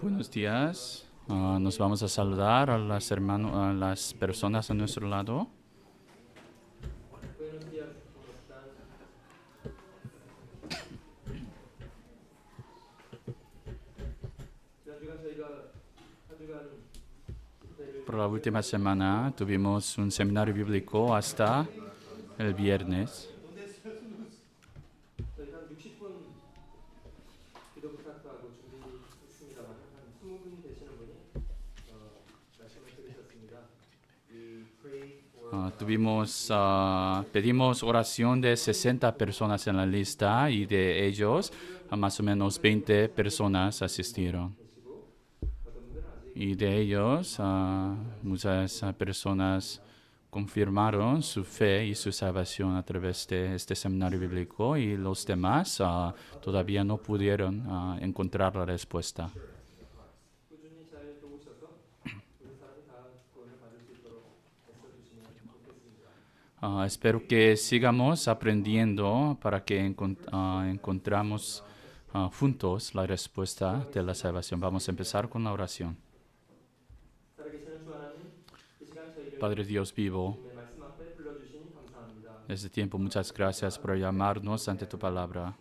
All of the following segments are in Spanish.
Buenos días. Nos vamos a saludar a a las personas a nuestro lado. Por la última semana tuvimos un seminario bíblico hasta el viernes. Pedimos oración de 60 personas en la lista y de ellos más o menos 20 personas asistieron. Y de ellos muchas personas confirmaron su fe y su salvación a través de este seminario bíblico y los demás todavía no pudieron encontrar la respuesta. Espero que sigamos aprendiendo para que encontramos juntos la respuesta de la salvación. Vamos a empezar con la oración. Padre Dios vivo, desde tiempo muchas gracias por llamarnos ante tu palabra.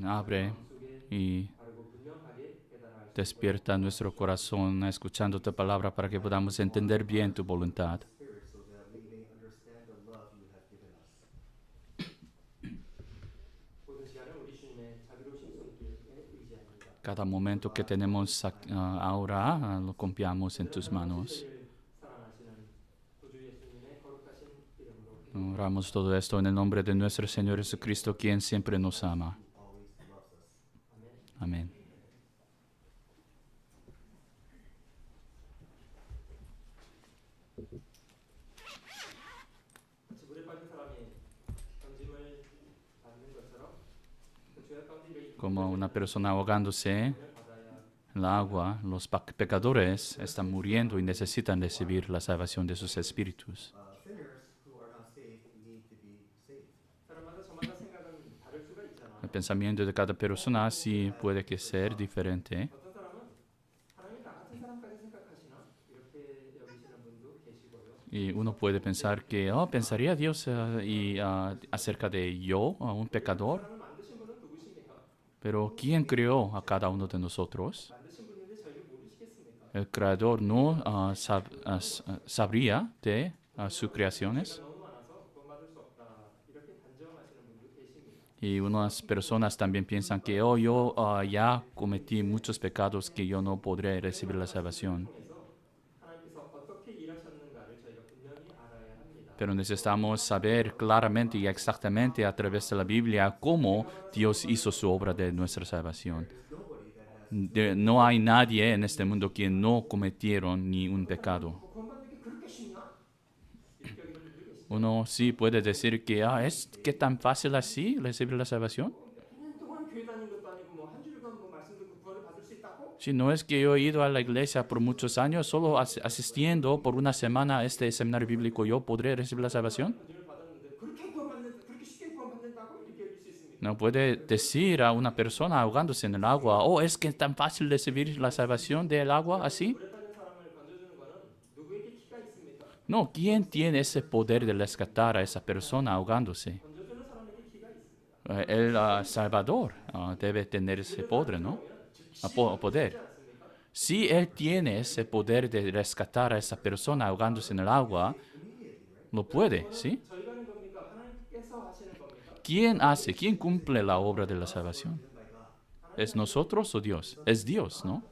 Abre y despierta nuestro corazón escuchando tu palabra para que podamos entender bien tu voluntad. Cada momento que tenemos ahora lo confiamos en tus manos. Oramos todo esto en el nombre de nuestro Señor Jesucristo, quien siempre nos ama. Amén. Como una persona ahogándose en el agua, los pecadores están muriendo y necesitan recibir la salvación de sus espíritus. El pensamiento de cada persona sí puede que sea diferente. Y uno puede pensar que, ¿pensaría Dios acerca de yo, un pecador? Pero ¿quién creó a cada uno de nosotros? El Creador no sabría de sus creaciones. Y unas personas también piensan que, yo ya cometí muchos pecados que yo no podré recibir la salvación. Pero necesitamos saber claramente y exactamente a través de la Biblia cómo Dios hizo su obra de nuestra salvación. No hay nadie en este mundo que no cometieron ni un pecado. Uno sí puede decir que ¿es que tan fácil así recibir la salvación? Si no es que yo he ido a la iglesia por muchos años, solo asistiendo por una semana a este seminario bíblico, ¿yo podré recibir la salvación? No puede decir a una persona ahogándose en el agua, ¿es que es tan fácil recibir la salvación del agua así? No, ¿quién tiene ese poder de rescatar a esa persona ahogándose? El Salvador debe tener ese poder, ¿no? Poder. Si Él tiene ese poder de rescatar a esa persona ahogándose en el agua, lo puede, ¿sí? ¿Quién cumple la obra de la salvación? ¿Es nosotros o Dios? Es Dios, ¿no?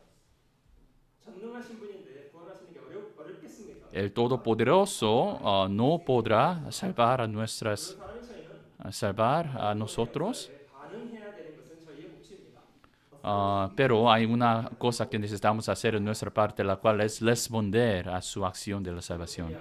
El Todopoderoso no podrá salvar a nosotros, pero hay una cosa que necesitamos hacer en nuestra parte, la cual es responder a su acción de la salvación.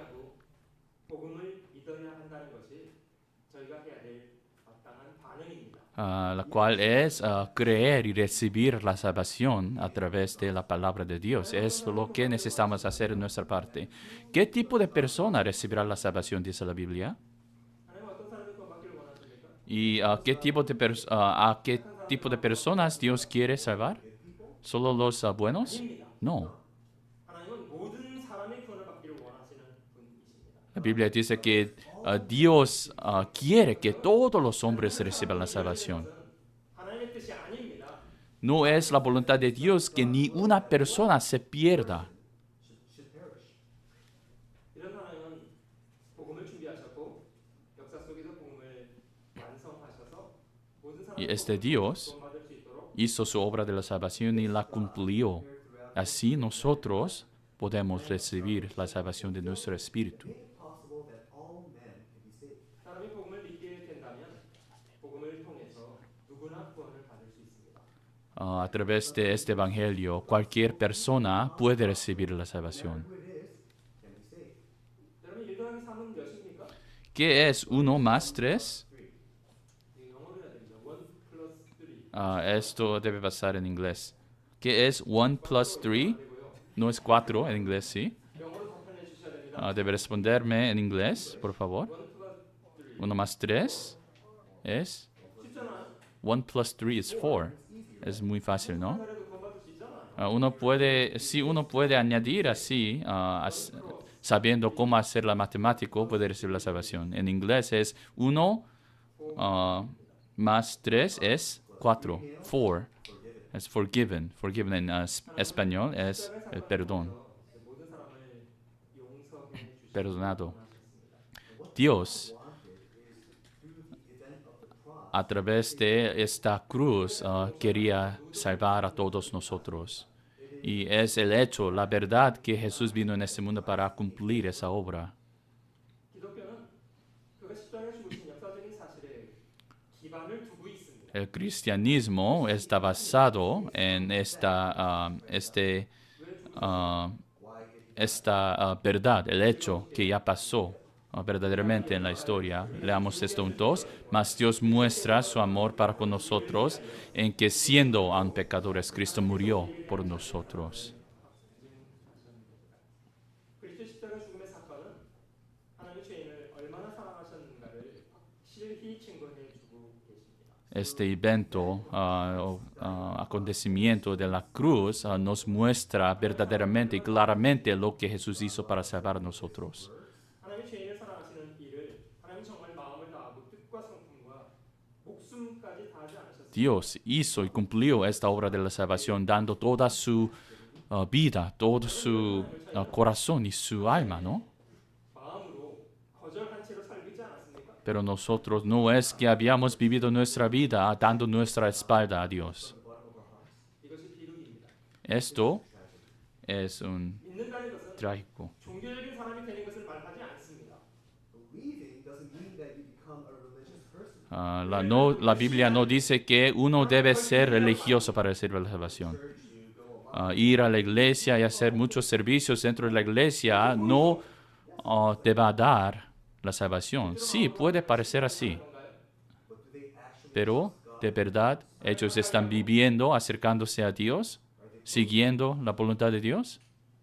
la cual es creer y recibir la salvación a través de la palabra de Dios. Es lo que necesitamos hacer en nuestra parte. ¿Qué tipo de persona recibirá la salvación, dice la Biblia? 하나님 어떤 사람이 구원받기를 원하십니까? ¿Y a qué tipo de personas Dios quiere salvar? ¿Solo los buenos? 아닙니다. No. 하나님은 모든 사람이 구원을 받기를 원하시는 분이십니다. La Biblia dice que Dios quiere que todos los hombres reciban la salvación. 하나님의 뜻이 아닙니다. No es la voluntad de Dios que ni una persona se pierda. 이런 하나님은 복음을 준비하셨고 역사 속에서 복음을 완성하셔서 모든 Y 사람이 este Dios 구원받을 수 있도록 hizo su obra de la salvación y la cumplió. Así nosotros podemos recibir la salvación de nuestro espíritu. 사람이 복음을 믿게 된다면 복음을 통해서 누구나 구원을 받을 수 있습니다. A través de este evangelio, cualquier persona puede recibir la salvación. 여러분 1 더하기 3은 몇입니까? ¿Qué es 1 más 3? 영어로 해야 됩니다. 1 플러스 3 Esto debe pasar en inglés. ¿Qué es 1 plus 3? No es 4 en inglés, ¿sí? 영어로 답변해 주셔야 됩니다. Debe responderme en inglés, por favor. 1 플러스 3 1 más 3 es... 쉽잖아요. 1 plus 3 es 4. Es muy fácil, ¿no? 그래도 구원받을 수 있잖아요. Uno puede añadir así, sabiendo cómo hacer la matemática, puede recibir la salvación. En inglés es 1 más 3 es 4. 4 es forgiven. Forgiven en español es el perdón, 모든 사람을 용서해 주시고 perdonado. Dios, a través de esta cruz, quería salvar a todos nosotros. Y es el hecho, la verdad, que Jesús vino en este mundo para cumplir esa obra. 기독교는 그가 십자가에 죽으신 역사적인 사실에 기반을 두고 있습니다. El cristianismo está basado en esta verdad, el hecho que ya pasó verdaderamente en la historia. Leamos esto juntos. Mas Dios muestra su amor para con nosotros en que siendo aún pecadores, Cristo murió por nosotros. 그리스도 십자가 죽음의 사건은 하나님의 죄인을 얼마나 사랑하셨는가를 확실히 증거해 주고 계십니다. Este evento, acontecimiento de la cruz, nos muestra verdaderamente y claramente lo que Jesús hizo para salvar a nosotros. 하나님의 죄인을 사랑하시는 일을 하나님 정말 마음을 다하고 뜻과 성품과 목숨까지 다하지 않으셨습니다. Dios hizo y cumplió esta obra de la salvación, dando toda su vida, todo su corazón y su alma, ¿no? 마음으로 거절한 채로 살지 않았습니까? Pero nosotros no es que habíamos vivido nuestra vida dando nuestra espalda a Dios. 이것이 비극입니다. Esto es un 믿는다는 것은 trágico. 종교적인 사람이 되는 것을 말하지 않습니다. Believing doesn't mean that you become a religious person. La Biblia no dice que uno debe ser religioso para recibir la salvación. Ir a la iglesia y hacer muchos servicios dentro de la iglesia no te va a dar la salvación. Sí, puede parecer así. Pero, de verdad, ellos están viviendo, acercándose a Dios, siguiendo la voluntad de Dios.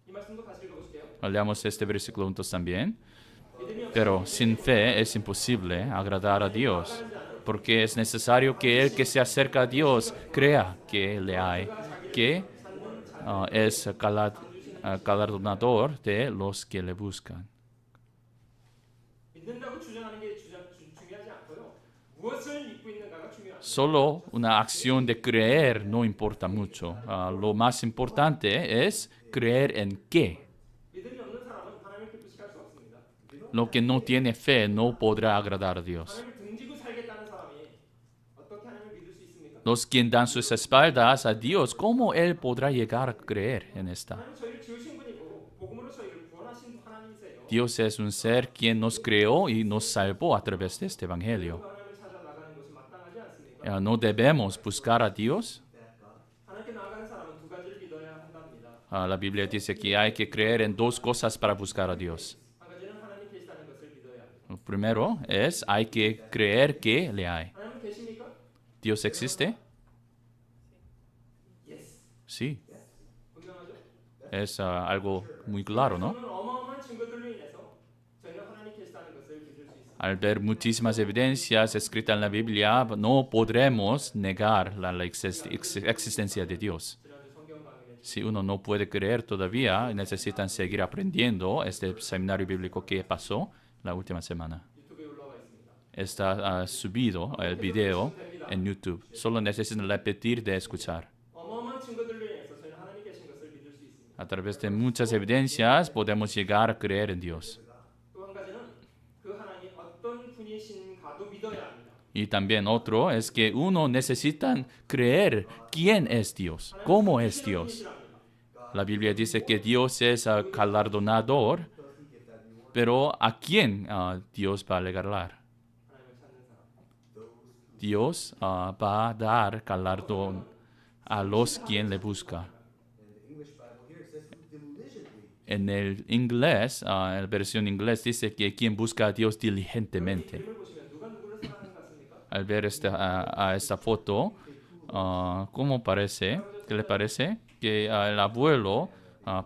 이 말씀도 같이 읽어보실게요. Leamos este versículo juntos también. 믿음이 없이 Pero sin fe es imposible agradar a Dios, porque es necesario que el que se acerca a Dios crea que le hay, que es galardonador de los que le buscan. 믿는다고 주장하는 게 중요하지 않고요. 무엇을 믿고 있는가가 중요합니다. Solo una acción de creer no importa mucho. Lo más importante es creer en qué. 믿음이 없는 사람은 하나님을 기쁘시게 할 수 없습니다. Lo que no tiene fe no podrá agradar a Dios. 하나님을 등지고 살겠다는 사람이 어떻게 하나님을 믿을 수 있습니까? Los que dan sus espaldas a Dios, ¿cómo Él podrá llegar a creer en esta? 하나님 저희를 지으신 분이고 복음으로 저희를 구원하신 하나님이세요. Dios es un ser quien nos creó y nos salvó a través de este evangelio. 그 하나님을 찾아 나가는 것이 마땅하지 않습니까? No debemos buscar a Dios. 하나님께 나아가는 사람은 두 가지를 믿어야 한답니다. La Biblia dice que hay que creer en dos cosas para buscar a Dios. 한 가지는 하나님 계시다는 것을 믿어야 합니다. Lo primero es hay que creer que le hay. 하나님 계십니까? ¿Dios existe? Yes. Sí, 분명하죠? es algo muy claro, ¿no? 저는 어마어마한 증거들로 인해서 저희는 하나님 계시다는 것을 믿을 수 있습니다. Al ver muchísimas evidencias escritas en la Biblia, no podremos negar la existencia de Dios. 지난주 성경 강의를 Si uno no puede creer todavía, necesitan seguir aprendiendo este seminario bíblico que pasó la última semana. 유튜브에 올라와 있습니다. Está subido el video en YouTube. Solo necesitan repetir de escuchar. 어마어마한 증거들로 인해서 저희는 하나님 계신 것을 믿을 수 있습니다. A través de muchas evidencias podemos llegar a creer en Dios. 또 한 가지는 그 하나님 어떤 분이신가도 믿어야 합니다. Y también otro es que uno necesita creer quién es Dios, cómo es Dios. La Biblia dice que Dios es galardonador, pero ¿a quién Dios va a regalar? 하나님을 찾는 사람. Dios va a dar galardón a los quien le busca. In the English Bible here, it says who diligently. En el inglés, la versión inglés dice que quien busca a Dios diligentemente. 이름을 보시면 누가 누구를 사랑하는 것 같습니까? Al ver esta foto, ¿cómo parece? ¿Qué le parece? Que el abuelo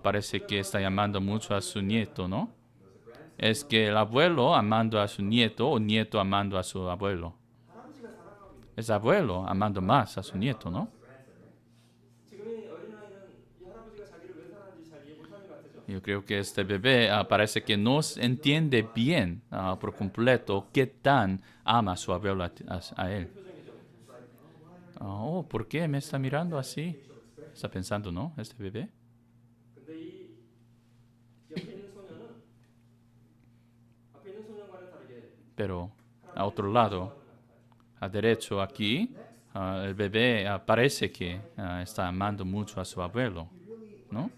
parece que está llamando mucho a su nieto, ¿no? Es que el abuelo amando a su nieto o nieto amando a su abuelo. 할아버지가 사랑하고 있는. Es abuelo amando más a su nieto, ¿no? 지금 이 어린아이는 이 할아버지가 자기를 왜 사랑하는지 잘 이해 못하는 것 같죠? Yo creo que este bebé parece que no entiende bien por completo qué tan ama a su abuelo a él. Oh, ¿por qué me está mirando así? Está pensando, ¿no? Este bebé. 근데 이 옆에 있는 소녀는 앞에 있는 소년과는 다르게 Pero a otro lado, a derecho aquí, el bebé parece que está amando mucho a su abuelo, ¿no?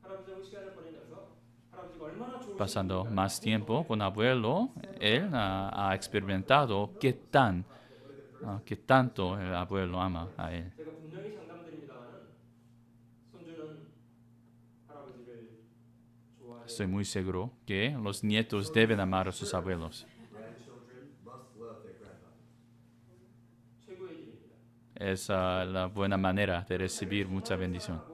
할아버지하고 시간을 보내면서 할아버지가 얼마나 좋으신지 Pasando más tiempo con abuelo, él ha experimentado qué tanto el abuelo ama a él. 제가 분명히 장담드립니다만은 손주는 할아버지를 좋아해. Estoy muy seguro que los nietos deben amar a sus abuelos. Grandchildren must love their grandfather. 최고의 길입니다. Es la buena manera de recibir mucha bendición. 하고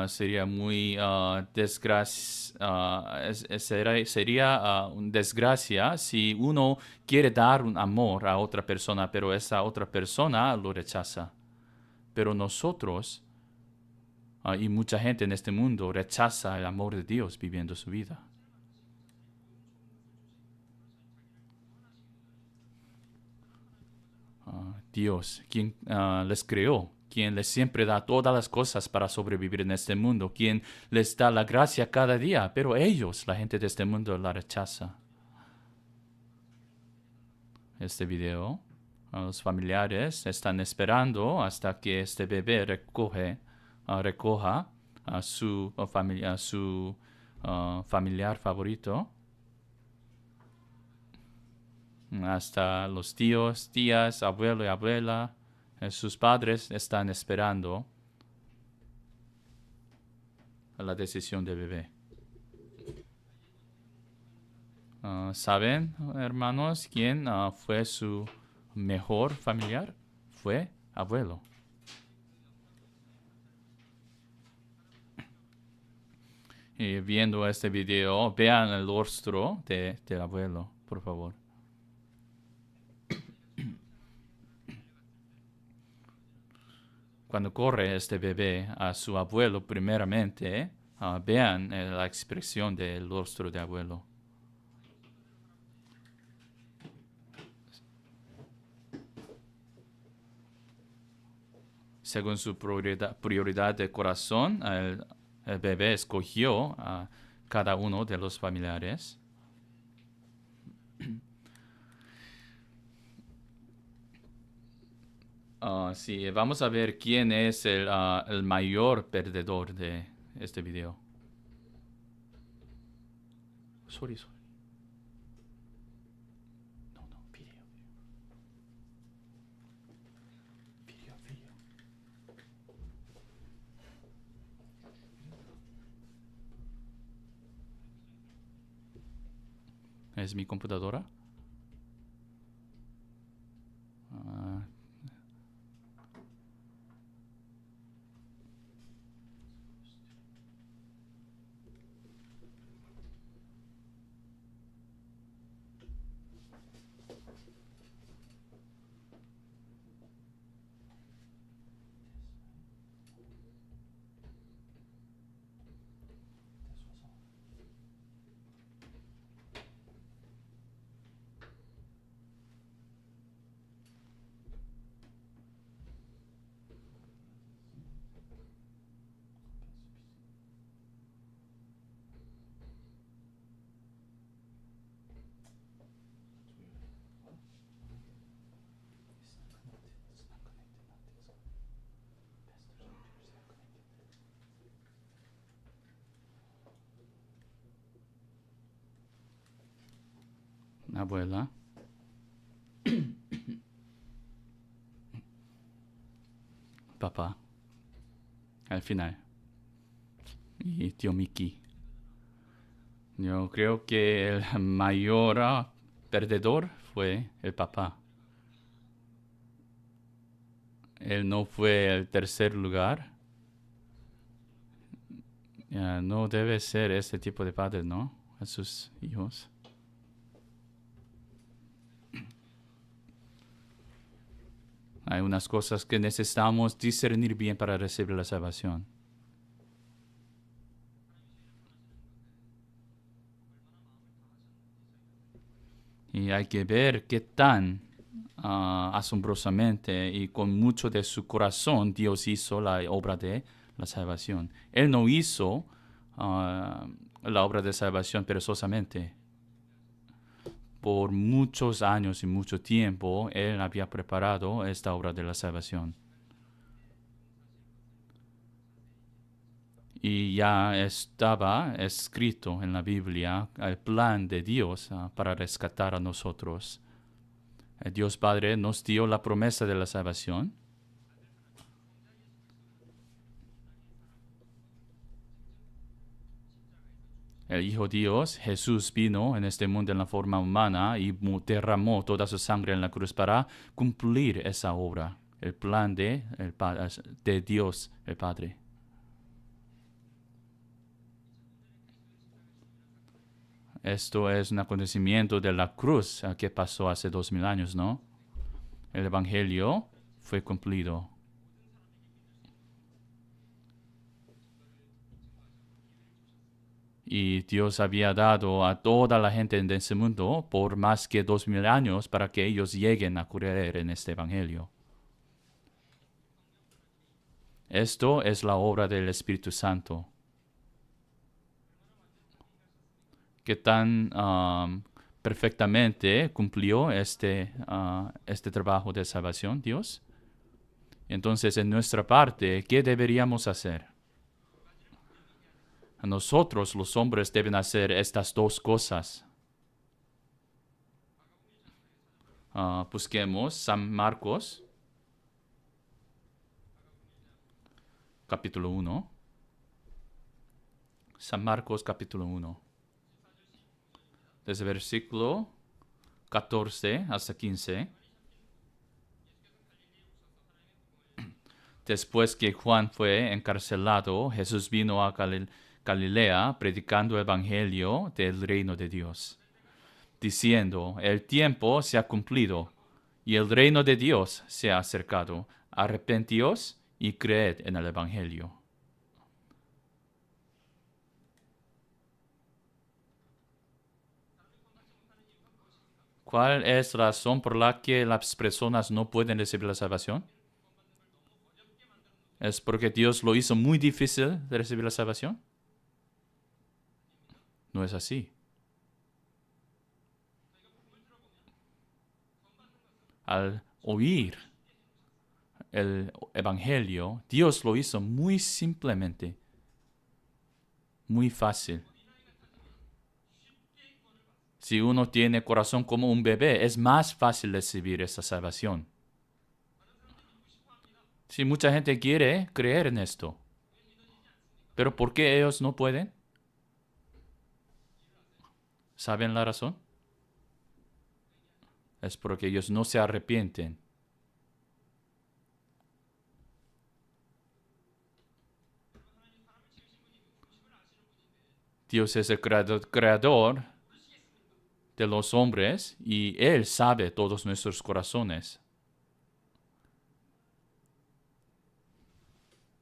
Sería muy sería una desgracia si uno quiere dar un amor a otra persona, pero esa otra persona lo rechaza. Pero nosotros y mucha gente en este mundo rechaza el amor de Dios viviendo su vida. Dios, quien les creó, quien les siempre da todas las cosas para sobrevivir en este mundo, quien les da la gracia cada día, pero ellos, la gente de este mundo, la rechaza. Este video, los familiares están esperando hasta que este bebé recoja a su familiar favorito. Hasta los tíos, tías, abuelo y abuela, sus padres están esperando la decisión del bebé. ¿Saben, hermanos, quién fue su mejor familiar? Fue abuelo. Y viendo este video, vean el rostro del abuelo, por favor. Cuando corre este bebé a su abuelo, primeramente, vean la expresión del rostro del abuelo. Según su prioridad de corazón, el bebé escogió a cada uno de los familiares. Sí, vamos a ver quién es el mayor perdedor de este video. Sorry. No, video. ¿Es mi computadora? Abuela. Papá. Al final. Y tío Mickey. Yo creo que el mayor perdedor fue el papá. Él no fue el tercer lugar. No debe ser este tipo de padre, ¿no? A sus hijos. Hay unas cosas que necesitamos discernir bien para recibir la salvación. Y hay que ver qué tan asombrosamente y con mucho de su corazón Dios hizo la obra de la salvación. Él no hizo la obra de salvación perezosamente. Por muchos años y mucho tiempo, Él había preparado esta obra de la salvación. Y ya estaba escrito en la Biblia el plan de Dios para rescatar a nosotros. El Dios Padre nos dio la promesa de la salvación. El Hijo Dios, Jesús, vino en este mundo en la forma humana y derramó toda su sangre en la cruz para cumplir esa obra, el plan de Dios, el Padre. Esto es un acontecimiento de la cruz que pasó hace 2000 años, ¿no? El Evangelio fue cumplido. Y Dios había dado a toda la gente de ese mundo por más que 2000 años para que ellos lleguen a creer en este Evangelio. Esto es la obra del Espíritu Santo. Que tan perfectamente cumplió este trabajo de salvación, Dios. Entonces, en nuestra parte, ¿qué deberíamos hacer? Nosotros, los hombres, deben hacer estas dos cosas. Busquemos San Marcos, capítulo 1. San Marcos, capítulo 1. Desde el versículo 14 hasta 15. Después que Juan fue encarcelado, Jesús vino a Galilea predicando el evangelio del reino de Dios, diciendo: el tiempo se ha cumplido y el reino de Dios se ha acercado. Arrepentíos y creed en el evangelio. ¿Cuál es la razón por la que las personas no pueden recibir la salvación? ¿Es porque Dios lo hizo muy difícil de recibir la salvación? No es así. Al oír el evangelio, Dios lo hizo muy simplemente, muy fácil. Si uno tiene corazón como un bebé, es más fácil recibir esa salvación. Si mucha gente quiere creer en esto, ¿pero por qué ellos no pueden? ¿Saben la razón? Es porque ellos no se arrepienten. Dios es el creador de los hombres y Él sabe todos nuestros corazones.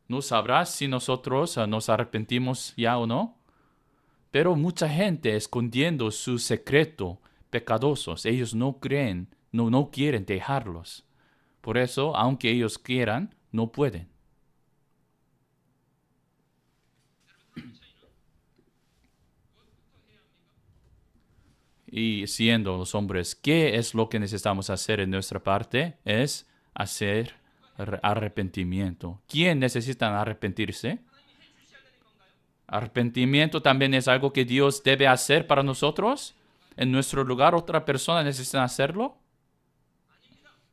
No sabrá si nosotros nos arrepentimos ya o no, pero mucha gente escondiendo su secreto pecadosos. Ellos no creen, no quieren dejarlos. Por eso, aunque ellos quieran, no pueden. Y siendo los hombres, ¿qué es lo que necesitamos hacer en nuestra parte? Es hacer arrepentimiento. ¿Quién necesita arrepentirse? Arrepentimiento también es algo que Dios debe hacer para nosotros. En nuestro lugar, otra persona necesita hacerlo.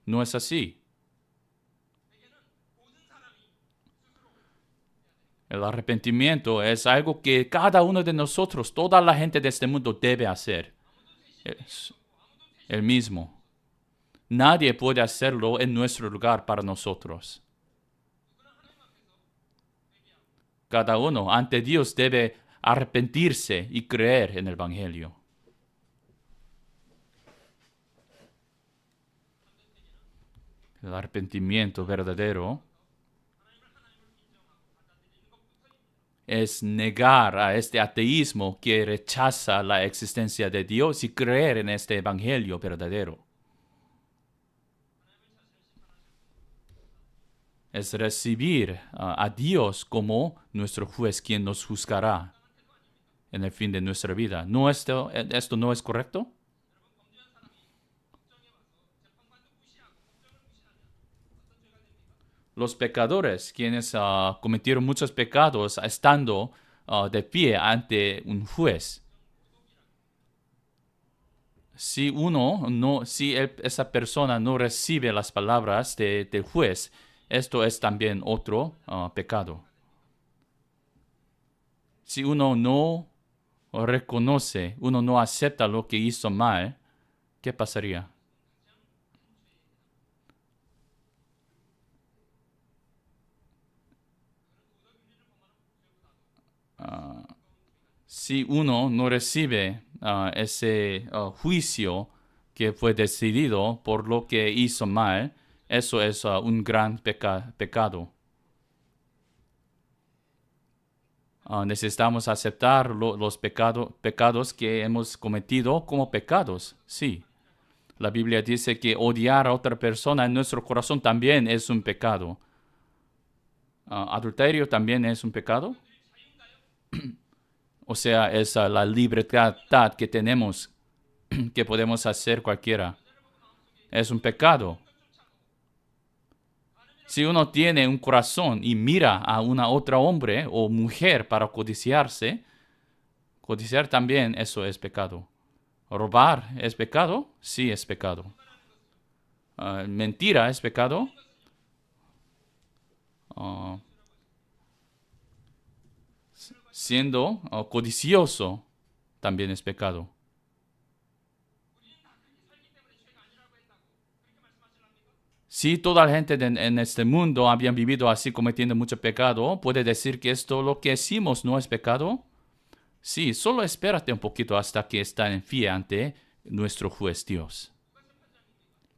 No es así. El arrepentimiento es algo que cada uno de nosotros, toda la gente de este mundo debe hacer. Es el mismo. Nadie puede hacerlo en nuestro lugar para nosotros. Cada uno ante Dios debe arrepentirse y creer en el Evangelio. El arrepentimiento verdadero es negar a este ateísmo que rechaza la existencia de Dios y creer en este Evangelio verdadero. Es recibir a Dios como nuestro juez, quien nos juzgará en el fin de nuestra vida. ¿No esto no es correcto? Los pecadores, quienes cometieron muchos pecados, estando de pie ante un juez. Si esa persona no recibe las palabras del juez, esto es también otro pecado. Si uno no reconoce, uno no acepta lo que hizo mal, ¿qué pasaría? Si uno no recibe ese juicio que fue decidido por lo que hizo mal, eso es un gran pecado. Necesitamos aceptar los pecados que hemos cometido como pecados, sí. La Biblia dice que odiar a otra persona en nuestro corazón también es un pecado. ¿Adulterio también es un pecado? O sea, es la libertad que tenemos, que podemos hacer cualquiera. Es un pecado. Si uno tiene un corazón y mira a una otra hombre o mujer para codiciarse, codiciar también eso es pecado. ¿Robar es pecado? Sí, es pecado. ¿Mentira es pecado? Siendo codicioso también es pecado. Si toda la gente en este mundo habían vivido así cometiendo mucho pecado, ¿puede decir que esto lo que hicimos no es pecado? Sí, solo espérate un poquito hasta que estén en pie ante nuestro juez Dios.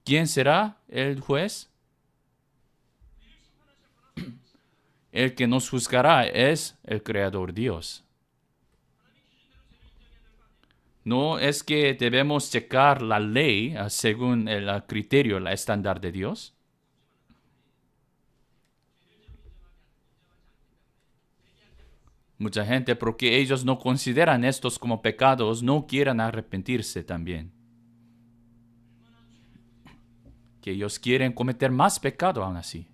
¿Quién será el juez? El que nos juzgará es el Creador Dios. No es que debemos checar la ley según el criterio, el estándar de Dios. Mucha gente, porque ellos no consideran estos como pecados, no quieren arrepentirse también. Que ellos quieren cometer más pecado aún así.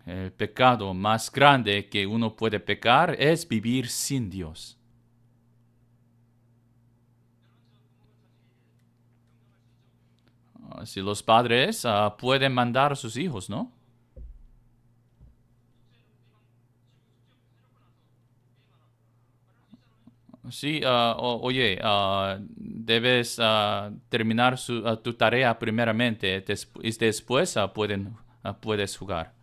El pecado más grande que uno puede pecar es vivir sin Dios. Si los padres pueden mandar a sus hijos, ¿no? Sí, oye, debes terminar tu tarea primeramente y después puedes jugar.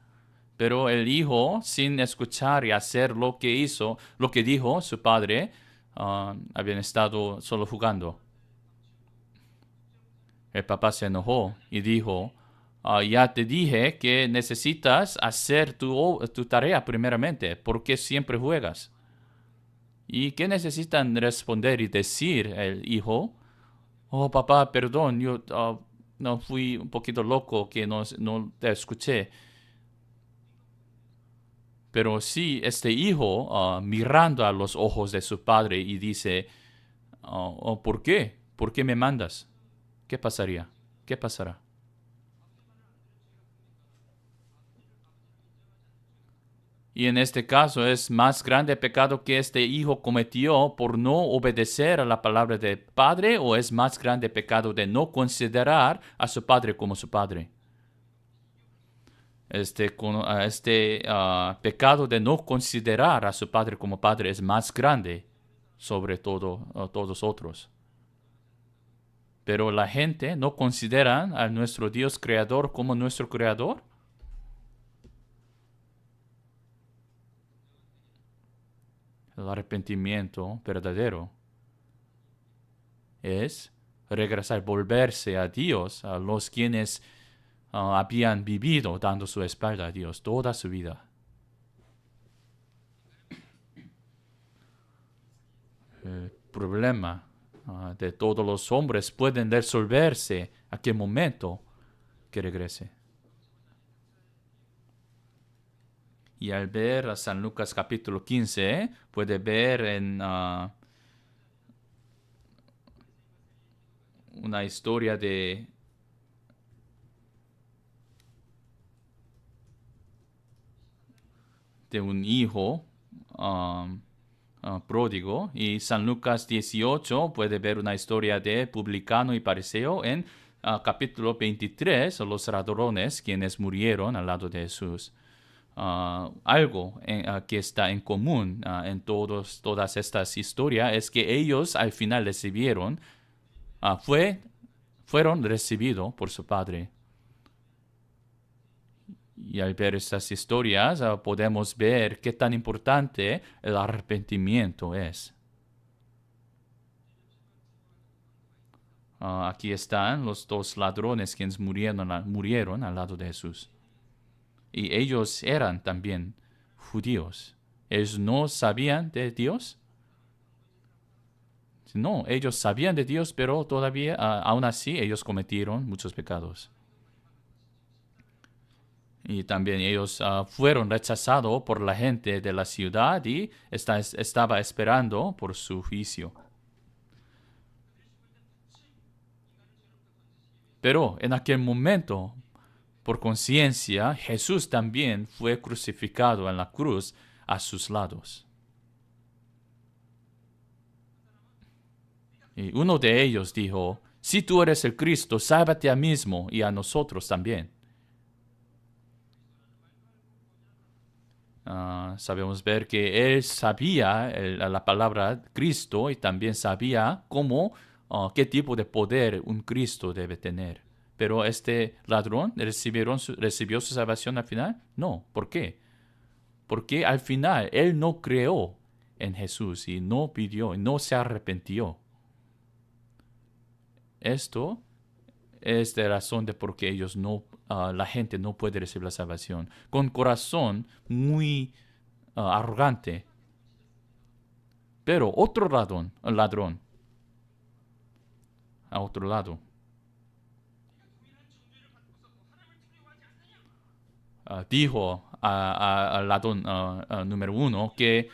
Pero el hijo, sin escuchar y hacer lo que hizo, lo que dijo su padre, habían estado solo jugando. El papá se enojó y dijo, ya te dije que necesitas hacer tu tarea primeramente, ¿por qué siempre juegas? ¿Y qué necesitan responder y decir el hijo? Oh, papá, perdón, yo no fui un poquito loco que no te escuché. Pero sí, este hijo, mirando a los ojos de su padre y dice, ¿por qué? ¿Por qué me mandas? ¿Qué pasaría? ¿Qué pasará? Y en este caso es más grande pecado que este hijo cometió por no obedecer a la palabra del padre, o es más grande pecado de no considerar a su padre como su padre. Este pecado de no considerar a su padre como padre es más grande sobre todos otros. Pero la gente no considera a nuestro Dios creador como nuestro creador. El arrepentimiento verdadero es regresar, volverse a Dios, a los quienes habían vivido dando su espalda a Dios toda su vida. El problema de todos los hombres pueden resolverse a qué momento que regrese. Y al ver a San Lucas capítulo 15, puede ver en una historia de un hijo pródigo, y San Lucas 18 puede ver una historia de publicano y fariseo. En capítulo 23, los ladrones quienes murieron al lado de Jesús. Algo que está en común en todas estas historias es que ellos al final fueron recibidos por su Padre. Y al ver estas historias podemos ver qué tan importante el arrepentimiento es. Aquí están los dos ladrones quienes murieron al lado de Jesús. Y ellos eran también judíos. ¿Ellos no sabían de Dios? No, ellos sabían de Dios, pero todavía, aún así, ellos cometieron muchos pecados. Y también ellos fueron rechazados por la gente de la ciudad y estaba esperando por su juicio. Pero en aquel momento, por conciencia, Jesús también fue crucificado en la cruz a sus lados. Y uno de ellos dijo, si tú eres el Cristo, sálvate a mismo y a nosotros también. Sabemos ver que él sabía la palabra Cristo y también sabía qué tipo de poder un Cristo debe tener. Pero este ladrón recibió su salvación al final. No, ¿por qué? Porque al final él no creó en Jesús y no pidió, y no se arrepintió. Esto es la razón de por qué la gente no puede recibir la salvación. Con corazón muy arrogante. Pero otro ladrón, a otro lado, dijo al ladrón número 1 que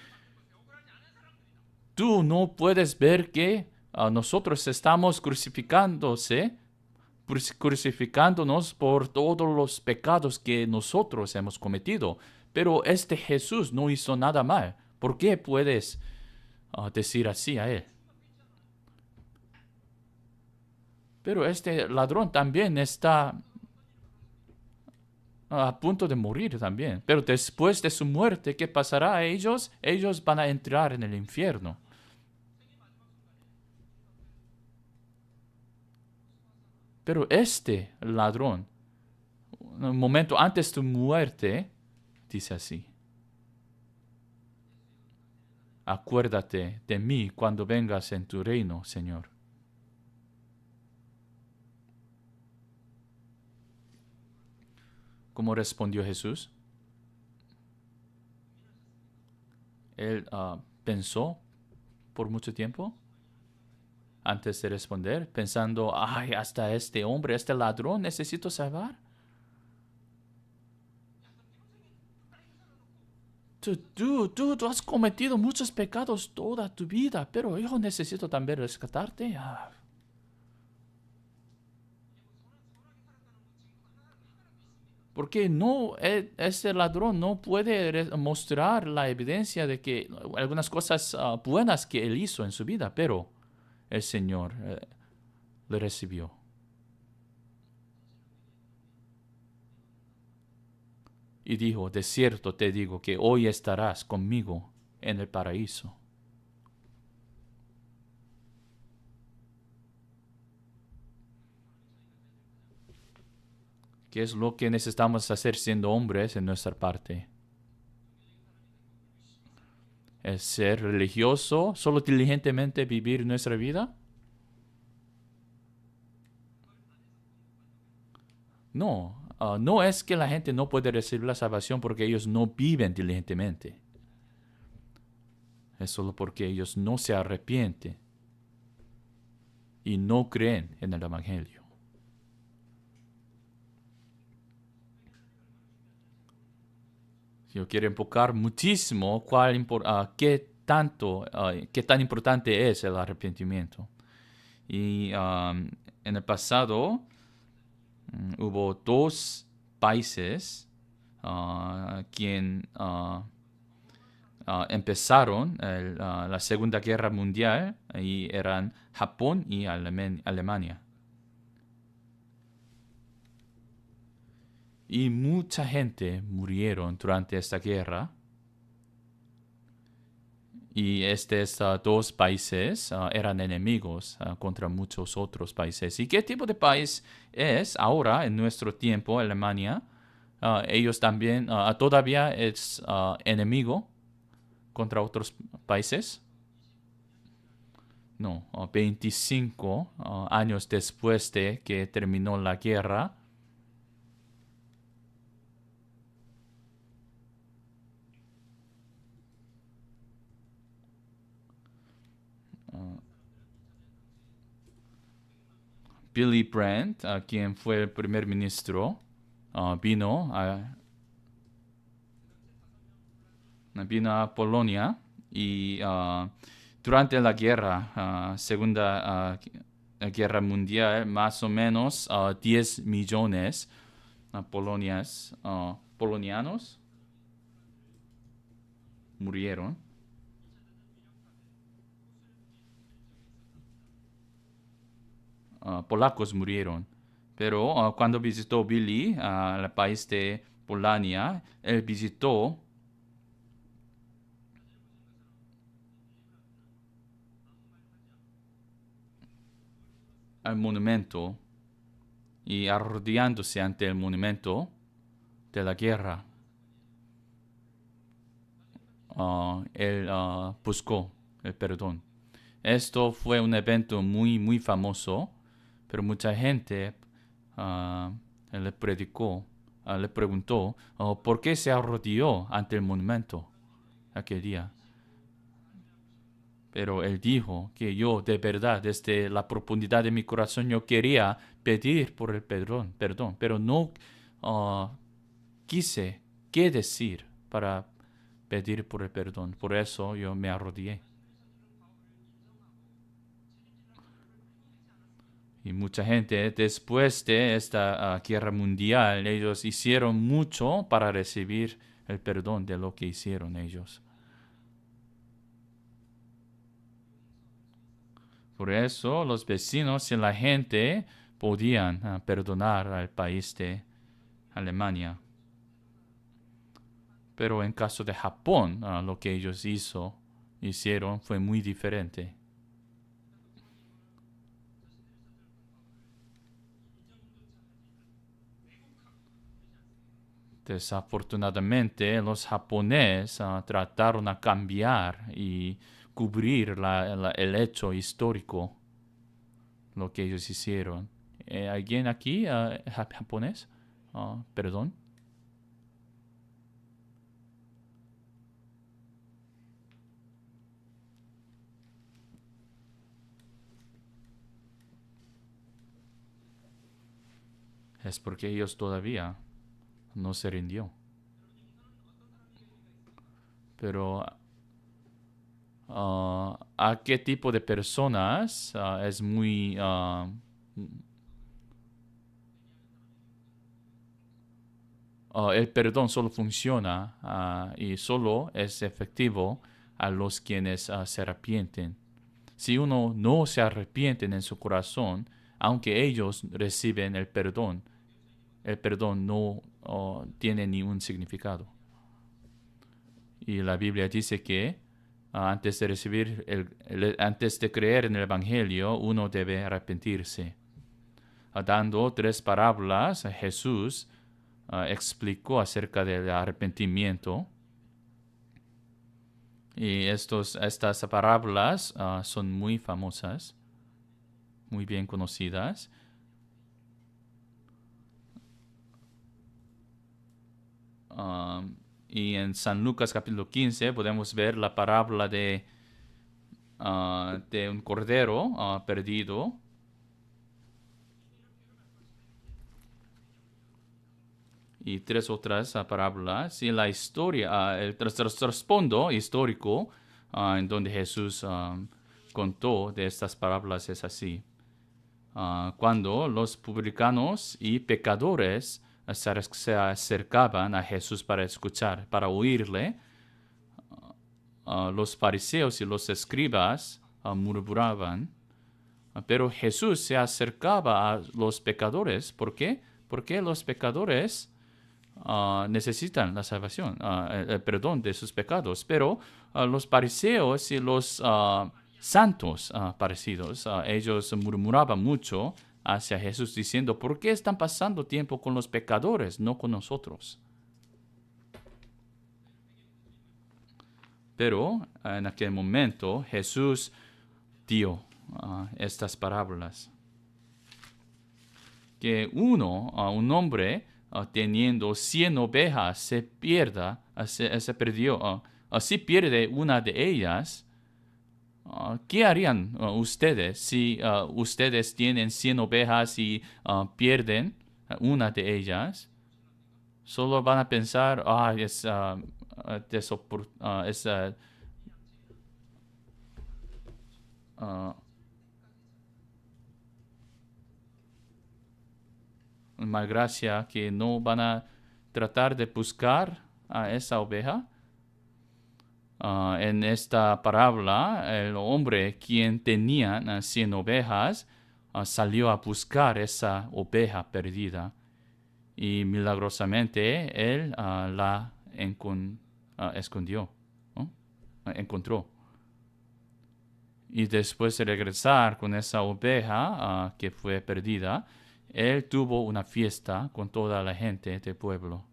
tú no puedes ver que nosotros estamos crucificándonos por todos los pecados que nosotros hemos cometido. Pero este Jesús no hizo nada mal. ¿Por qué puedes decir así a él? Pero este ladrón también está a punto de morir también. Pero después de su muerte, ¿qué pasará a ellos? Ellos van a entrar en el infierno. Pero este ladrón, un momento antes de tu muerte, dice así: acuérdate de mí cuando vengas en tu reino, Señor. ¿Cómo respondió Jesús? Él pensó por mucho tiempo antes de responder, pensando, ay, hasta este hombre, este ladrón, necesito salvar. Tú has cometido muchos pecados toda tu vida, pero yo necesito también rescatarte. Porque no, este ladrón no puede mostrar la evidencia de que algunas cosas buenas que él hizo en su vida, pero el Señor le recibió. Y dijo, de cierto te digo que hoy estarás conmigo en el paraíso. ¿Qué es lo que necesitamos hacer siendo hombres en nuestra parte? ¿Es ser religioso, solo diligentemente vivir nuestra vida? No, no es que la gente no puede recibir la salvación porque ellos no viven diligentemente. Es solo porque ellos no se arrepienten y no creen en el Evangelio. Yo quiero enfocar muchísimo qué tan importante es el arrepentimiento. Y en el pasado hubo dos países quien empezaron la Segunda Guerra Mundial, y eran Japón y Alemania. Y mucha gente murieron durante esta guerra. Y estos dos países eran enemigos contra muchos otros países. ¿Y qué tipo de país es ahora, en nuestro tiempo, Alemania? Ellos también todavía es enemigo contra otros países. No, 25 años después de que terminó la guerra, Billy Brandt, quien fue el primer ministro, vino a Polonia, y durante la Segunda Guerra Mundial, más o menos 10 millones polonianos murieron. Polacos murieron. Pero cuando visitó Billy al país de Polonia, él visitó al monumento y arrodillándose ante el monumento de la guerra, él buscó el perdón. Esto fue un evento muy, muy famoso, pero mucha gente le preguntó por qué se arrodilló ante el monumento aquel día. Pero él dijo que yo, de verdad, desde la profundidad de mi corazón, yo quería pedir por el perdón, pero no quise qué decir para pedir por el perdón. Por eso yo me arrodillé. Y mucha gente, después de esta guerra mundial, ellos hicieron mucho para recibir el perdón de lo que hicieron ellos. Por eso los vecinos y la gente podían perdonar al país de Alemania. Pero en caso de Japón, lo que ellos hicieron fue muy diferente. Desafortunadamente, los japoneses trataron de cambiar y cubrir el hecho histórico, lo que ellos hicieron. ¿Alguien aquí japonés? Perdón. Es porque ellos todavía no se rindió. Pero ¿a qué tipo de personas es muy... el perdón solo funciona y solo es efectivo a los quienes se arrepienten. Si uno no se arrepiente en su corazón, aunque ellos reciben el perdón no tiene ni un significado. Y la Biblia dice que antes de recibir antes de creer en el Evangelio, uno debe arrepentirse. Dando 3 parábolas, Jesús explicó acerca del arrepentimiento. Y estas parábolas son muy famosas, muy bien conocidas. Y en San Lucas capítulo 15 podemos ver la parábola de un cordero perdido. Y 3 otras parábolas. Y la historia, el trasfondo histórico en donde Jesús contó de estas parábolas es así. Cuando los publicanos y pecadores se acercaban a Jesús para escuchar, para oírle, los fariseos y los escribas murmuraban, pero Jesús se acercaba a los pecadores. ¿Por qué? Porque los pecadores necesitan la salvación, el perdón de sus pecados, pero los fariseos y los santos parecidos, ellos murmuraban mucho hacia Jesús diciendo, ¿por qué están pasando tiempo con los pecadores, no con nosotros? Pero en aquel momento Jesús dio estas parábolas. Que un hombre teniendo 100 ovejas se perdió, si pierde una de ellas, ¿qué harían ustedes si ustedes tienen 100 ovejas y pierden una de ellas? Solo van a pensar, malgracia, que no van a tratar de buscar a esa oveja. En esta parábola, el hombre quien tenía 100 ovejas salió a buscar esa oveja perdida y milagrosamente él la escondió, ¿no? Encontró. Y después de regresar con esa oveja que fue perdida, él tuvo una fiesta con toda la gente del pueblo.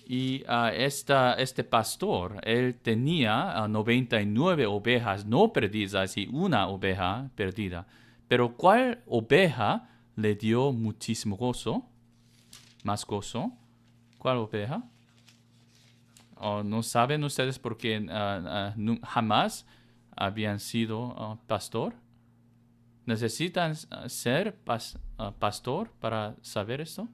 Y este pastor, él tenía 99 ovejas no perdidas y una oveja perdida. Pero ¿cuál oveja le dio muchísimo gozo? Más gozo. ¿Cuál oveja? ¿No saben ustedes por qué jamás habían sido pastor? ¿Necesitan ser pastor para saber esto?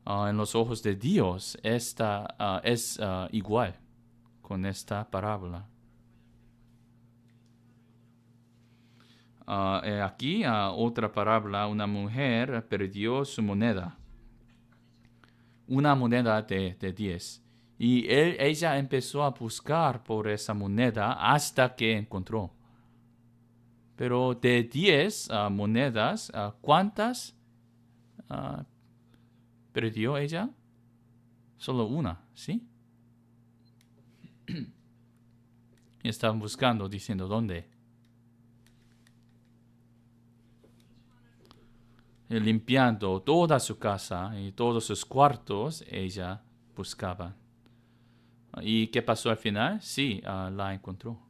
En los ojos de Dios, esta es igual con esta parábola. Aquí, otra parábola, una mujer perdió su moneda. Una moneda de 10. Y ella empezó a buscar por esa moneda hasta que encontró. Pero de 10 monedas, ¿cuántas perdió ella? Solo una, ¿sí? Y estaban buscando, diciendo, ¿dónde? limpiando toda su casa y todos sus cuartos, ella buscaba. ¿Y qué pasó al final? Sí, la encontró.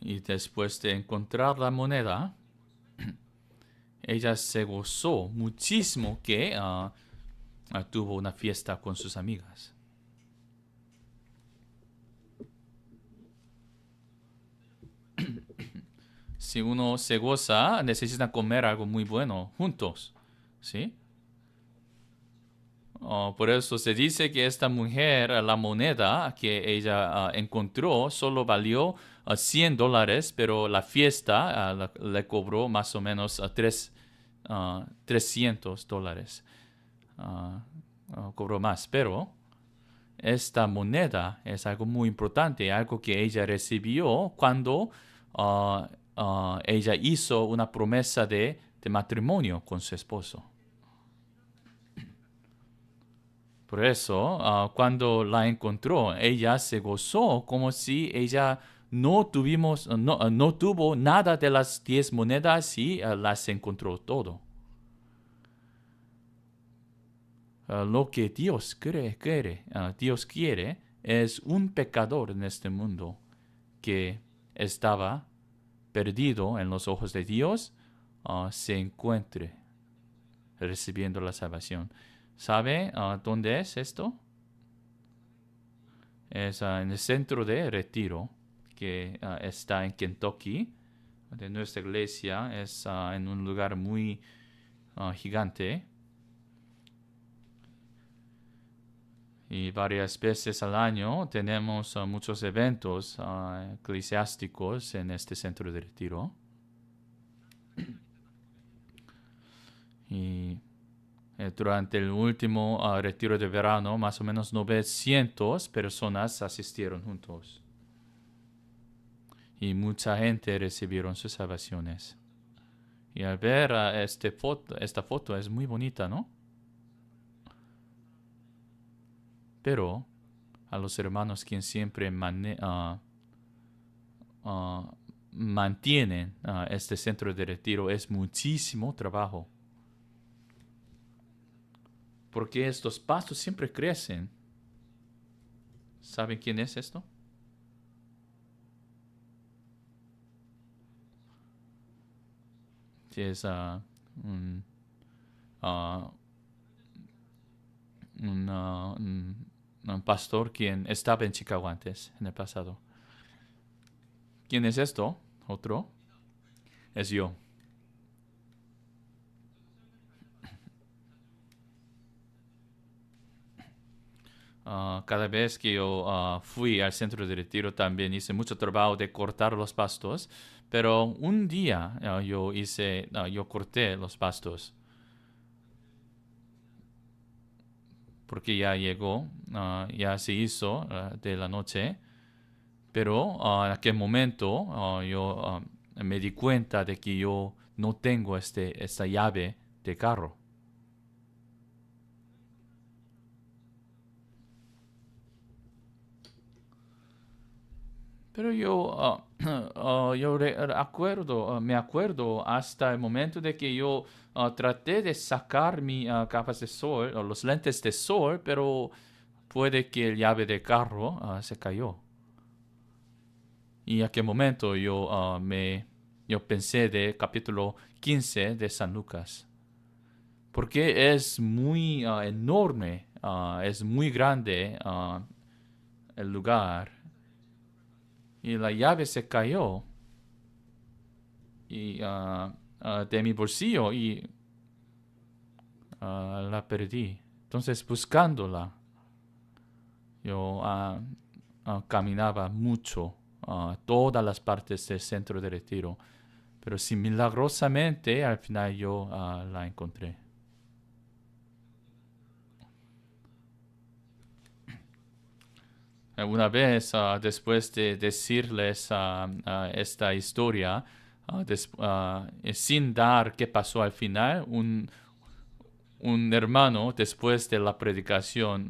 Y después de encontrar la moneda, ella se gozó muchísimo que tuvo una fiesta con sus amigas. Si uno se goza, necesitan comer algo muy bueno juntos, ¿sí? Por eso se dice que esta mujer, la moneda que ella encontró, solo valió $100, pero la fiesta le cobró más o menos $300. Cobró más, pero esta moneda es algo muy importante, algo que ella recibió cuando ella hizo una promesa de matrimonio con su esposo. Por eso, cuando la encontró, ella se gozó como si ella no tuvo nada de las 10 monedas y las encontró todo. Lo que Dios Dios quiere es un pecador en este mundo que estaba perdido en los ojos de Dios, se encuentre recibiendo la salvación. ¿Sabe dónde es esto? Es en el centro de retiro que está en Kentucky. De nuestra iglesia es en un lugar muy gigante. Y varias veces al año tenemos muchos eventos eclesiásticos en este centro de retiro. Y durante el último retiro de verano, más o menos 900 personas asistieron juntos. Y mucha gente recibieron sus salvaciones. Y al ver esta foto es muy bonita, ¿no? Pero a los hermanos quienes siempre mantienen este centro de retiro es muchísimo trabajo. Porque estos pastos siempre crecen. ¿Saben quién es esto? Es un pastor quien estaba en Chicago antes, en el pasado. ¿Quién es esto? ¿Otro? Es yo. Cada vez que yo fui al centro de retiro también hice mucho trabajo de cortar los pastos, pero un día yo corté los pastos porque ya llegó, ya se hizo de la noche, pero en aquel momento yo me di cuenta de que yo no tengo esta llave de carro. Pero me acuerdo hasta el momento de que yo traté de sacar mi gafas de sol, o los lentes de sol, pero puede que el llave de carro se cayó. Y en aquel momento yo pensé de capítulo 15 de San Lucas. Porque es muy enorme, es muy grande el lugar. Y la llave se cayó y, de mi bolsillo y la perdí. Entonces, buscándola, yo caminaba mucho todas las partes del centro de retiro. Pero sí, milagrosamente, al final yo la encontré. Una vez, después de decirles esta historia, sin dar qué pasó al final, un hermano, después de la predicación,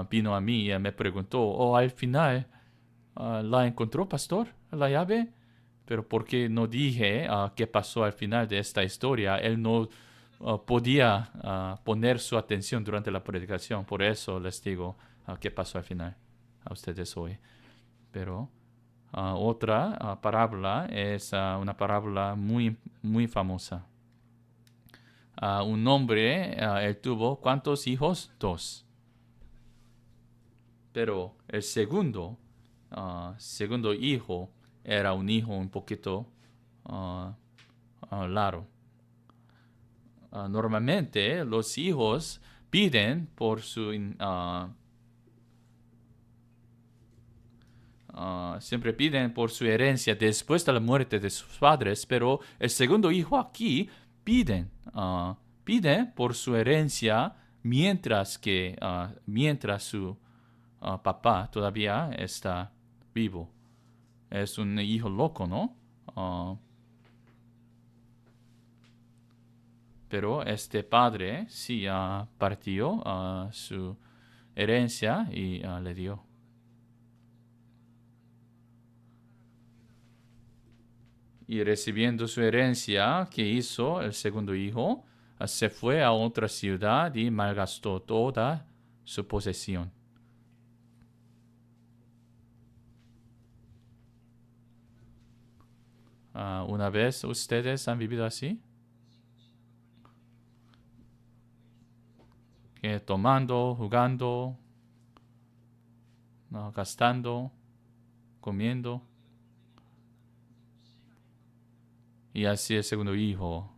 vino a mí y me preguntó, al final, ¿La encontró, pastor, la llave? Pero porque no dije qué pasó al final de esta historia, él no podía poner su atención durante la predicación. Por eso les digo qué pasó al final a ustedes hoy. Pero otra parábola es una parábola muy, muy famosa. Un hombre, él tuvo, ¿cuántos hijos? 2. Pero el segundo hijo era un hijo un poquito largo. Normalmente los hijos piden por su siempre piden por su herencia después de la muerte de sus padres, pero el segundo hijo aquí piden por su herencia mientras su papá todavía está vivo. Es un hijo loco, ¿no? Pero este padre sí partió su herencia y le dio. Y recibiendo su herencia, ¿qué hizo el segundo hijo? Se fue a otra ciudad y malgastó toda su posesión. ¿Una vez ustedes han vivido así? Que tomando, jugando, gastando, comiendo. Y así el segundo hijo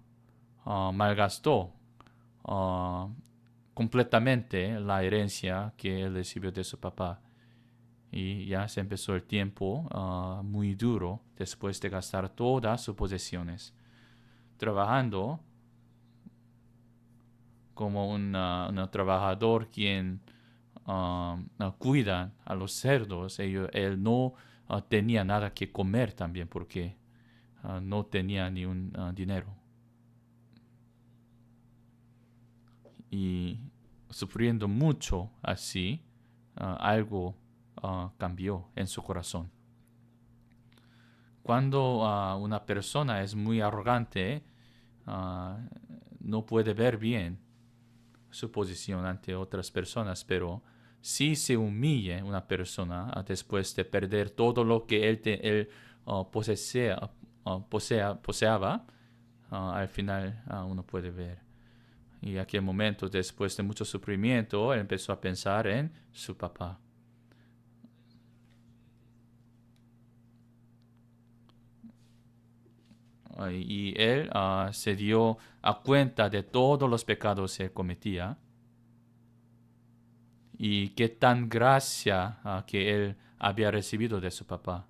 malgastó completamente la herencia que él recibió de su papá. Y ya se empezó el tiempo muy duro después de gastar todas sus posesiones, trabajando como un trabajador quien cuida a los cerdos. Él no tenía nada que comer también porque no tenía ni un dinero. Y sufriendo mucho así, algo cambió en su corazón. Cuando una persona es muy arrogante, no puede ver bien su posición ante otras personas, pero si se humilla una persona después de perder todo lo que él poseaba, al final uno puede ver. Y en aquel momento, después de mucho sufrimiento, él empezó a pensar en su papá. Y él se dio cuenta de todos los pecados que cometía y qué tan gracia que él había recibido de su papá.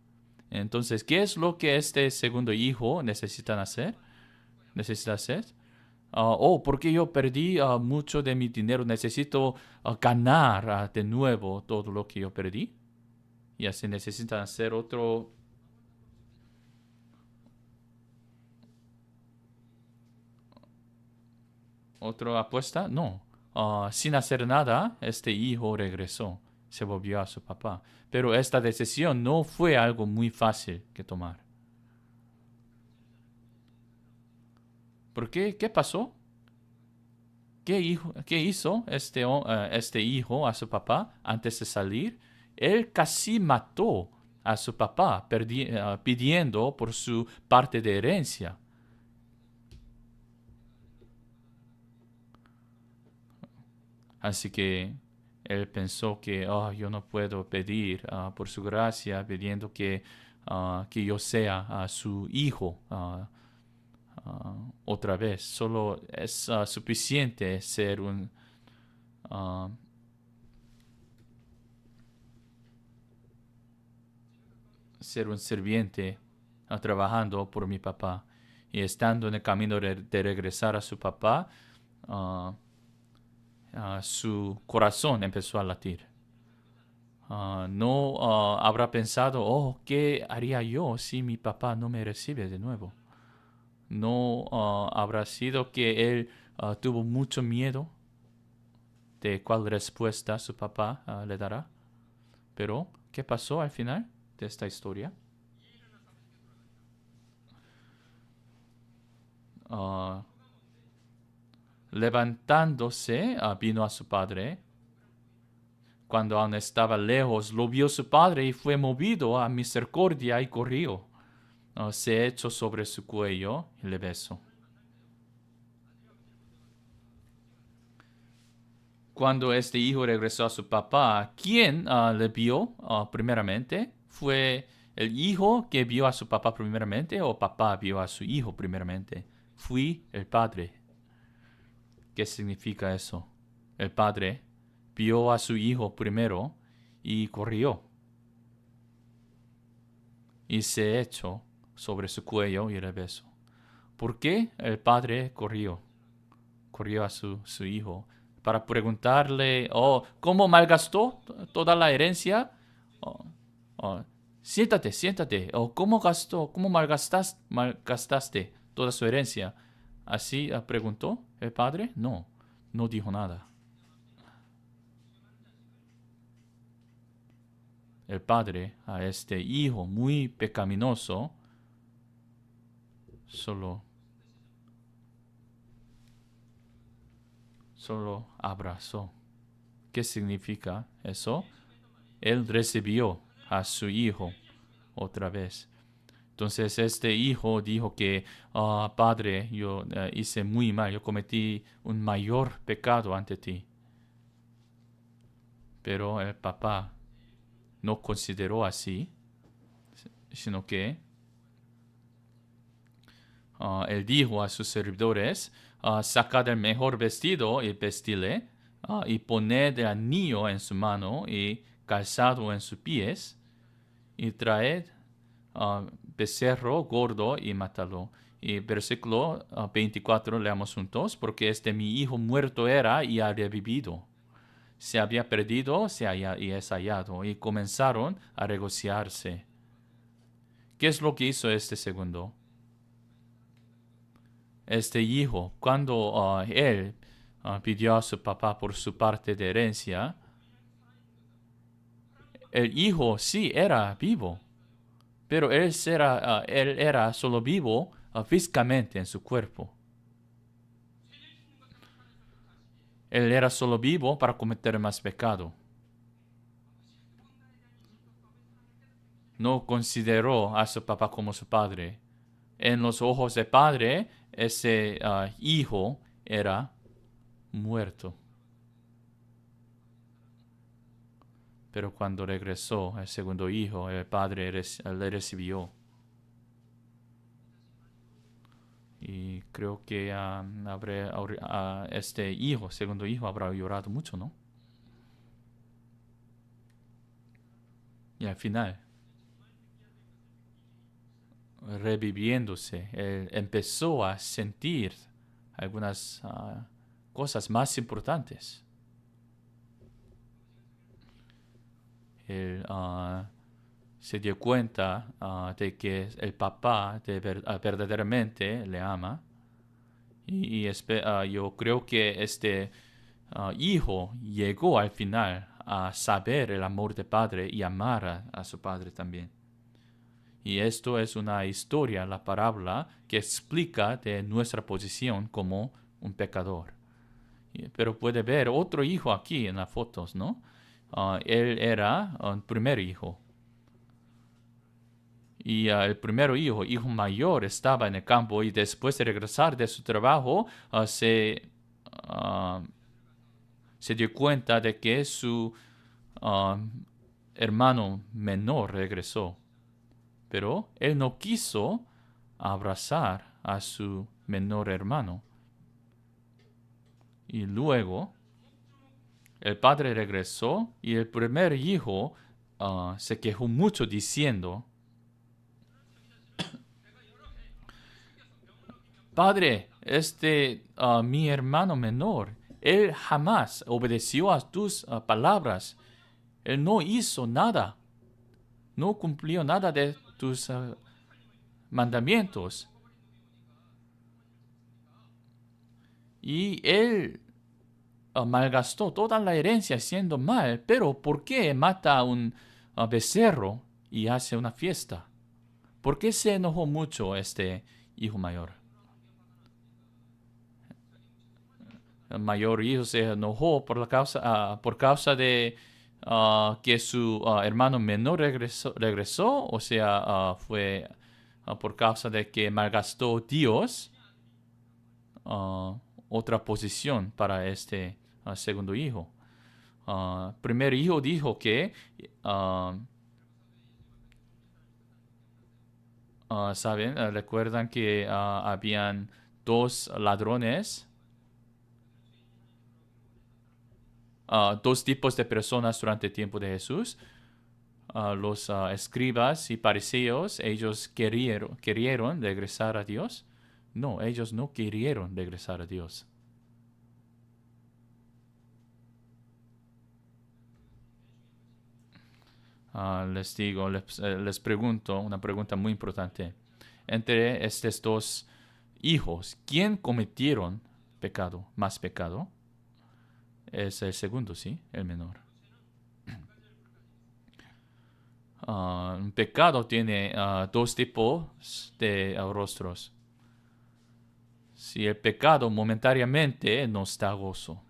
Entonces, ¿qué es lo que este segundo hijo necesita hacer? Porque yo perdí mucho de mi dinero, necesito ganar de nuevo todo lo que yo perdí. Y así necesitan hacer otra apuesta. No. Sin hacer nada, este hijo regresó, se volvió a su papá. Pero esta decisión no fue algo muy fácil que tomar. ¿Por qué? ¿Qué pasó? ¿Qué hizo este hijo a su papá antes de salir? Él casi mató a su papá pidiendo por su parte de herencia. Así que él pensó que yo no puedo pedir por su gracia pidiendo que yo sea su hijo otra vez. Solo es suficiente ser un sirviente trabajando por mi papá. Y estando en el camino de regresar a su papá, su corazón empezó a latir. No habrá pensado, ¿qué haría yo si mi papá no me recibe de nuevo? No habrá sido que él tuvo mucho miedo de cuál respuesta su papá le dará. Pero, ¿qué pasó al final? de esta historia? Levantándose, vino a su padre. Cuando aún estaba lejos, lo vio su padre y fue movido a misericordia y corrió. Se echó sobre su cuello y le besó. Cuando este hijo regresó a su papá, ¿quién le vio primeramente? ¿Fue el hijo que vio a su papá primeramente o papá vio a su hijo primeramente? Fui el padre. ¿Qué significa eso? El padre vio a su hijo primero y corrió. Y se echó sobre su cuello y le besó. ¿Por qué el padre corrió? Corrió a su hijo para preguntarle, ¿cómo malgastó toda la herencia? Siéntate. ¿Cómo malgastaste toda su herencia? ¿Así preguntó el padre? No dijo nada. El padre a este hijo muy pecaminoso solo abrazó. ¿Qué significa eso? Él recibió a su hijo otra vez. Entonces este hijo dijo que, padre, yo hice muy mal, yo cometí un mayor pecado ante ti. Pero el papá no consideró así, sino que él dijo a sus servidores, sacad el mejor vestido y vestile, y poned el anillo en su mano y calzado en sus pies, y traed becerro gordo y mátalo. Y versículo 24 leamos juntos, porque mi hijo muerto era y ha revivido. Se había perdido y es hallado. Y comenzaron a regocijarse. ¿Qué es lo que hizo este segundo? Este hijo, cuando él pidió a su papá por su parte de herencia, el hijo sí era vivo, pero él era solo vivo físicamente en su cuerpo. Él era solo vivo para cometer más pecado. No consideró a su papá como su padre. En los ojos del padre, ese hijo era muerto. Pero cuando regresó el segundo hijo, el padre le recibió. Y creo que este segundo hijo, habrá llorado mucho, ¿no? Y al final, reviviéndose, él empezó a sentir algunas cosas más importantes. Él se dio cuenta de que el papá verdaderamente le ama. Y yo creo que este hijo llegó al final a saber el amor del padre y amar a su padre también. Y esto es una historia, la parábola, que explica de nuestra posición como un pecador. Pero puede ver otro hijo aquí en las fotos, ¿no? Él era un primer hijo. Y el primer hijo mayor, estaba en el campo y después de regresar de su trabajo, se dio cuenta de que su hermano menor regresó. Pero él no quiso abrazar a su menor hermano. Y luego el padre regresó y el primer hijo se quejó mucho diciendo, Padre, mi hermano menor, él jamás obedeció a tus palabras. Él no hizo nada. No cumplió nada de tus mandamientos. Y él malgastó toda la herencia haciendo mal. Pero ¿por qué mata a un becerro y hace una fiesta. ¿Por qué se enojó mucho este hijo mayor? El mayor hijo se enojó por causa de que su hermano menor regresó, o sea, fue por causa de que malgastó Dios otra posición para este segundo hijo. Primer hijo dijo que, ¿saben? Recuerdan que habían dos ladrones, dos tipos de personas durante el tiempo de Jesús. Los escribas y fariseos, ellos querían regresar a Dios. No, ellos no querían regresar a Dios. Les pregunto una pregunta muy importante. Entre estos dos hijos, ¿quién cometieron más pecado? Es el segundo, ¿sí? El menor. Un pecado tiene dos tipos de rostros. Si el pecado momentáneamente nos da gozo.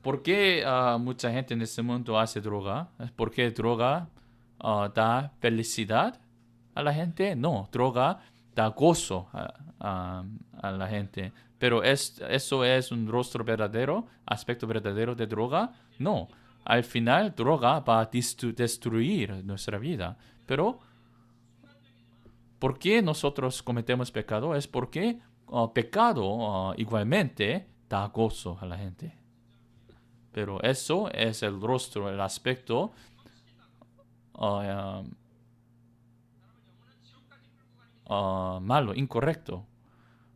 ¿Por qué mucha gente en este mundo hace droga? ¿Por qué droga da felicidad a la gente? No, droga da gozo a la gente. Pero ¿eso es un rostro verdadero, aspecto verdadero de droga? No. Al final, droga va a destruir nuestra vida. Pero, ¿por qué nosotros cometemos pecado? Es porque pecado igualmente da gozo a la gente. Pero eso es el rostro, el aspecto malo, incorrecto.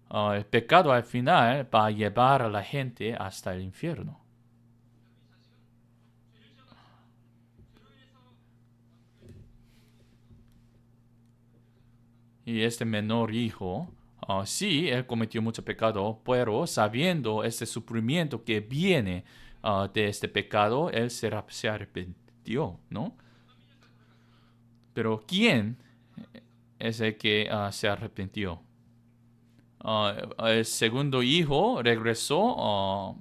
El pecado al final va a llevar a la gente hasta el infierno. Y este menor hijo, sí, él cometió mucho pecado, pero sabiendo este sufrimiento que viene de este pecado, él se arrepintió, ¿no? Pero ¿quién es el que se arrepintió? El segundo hijo regresó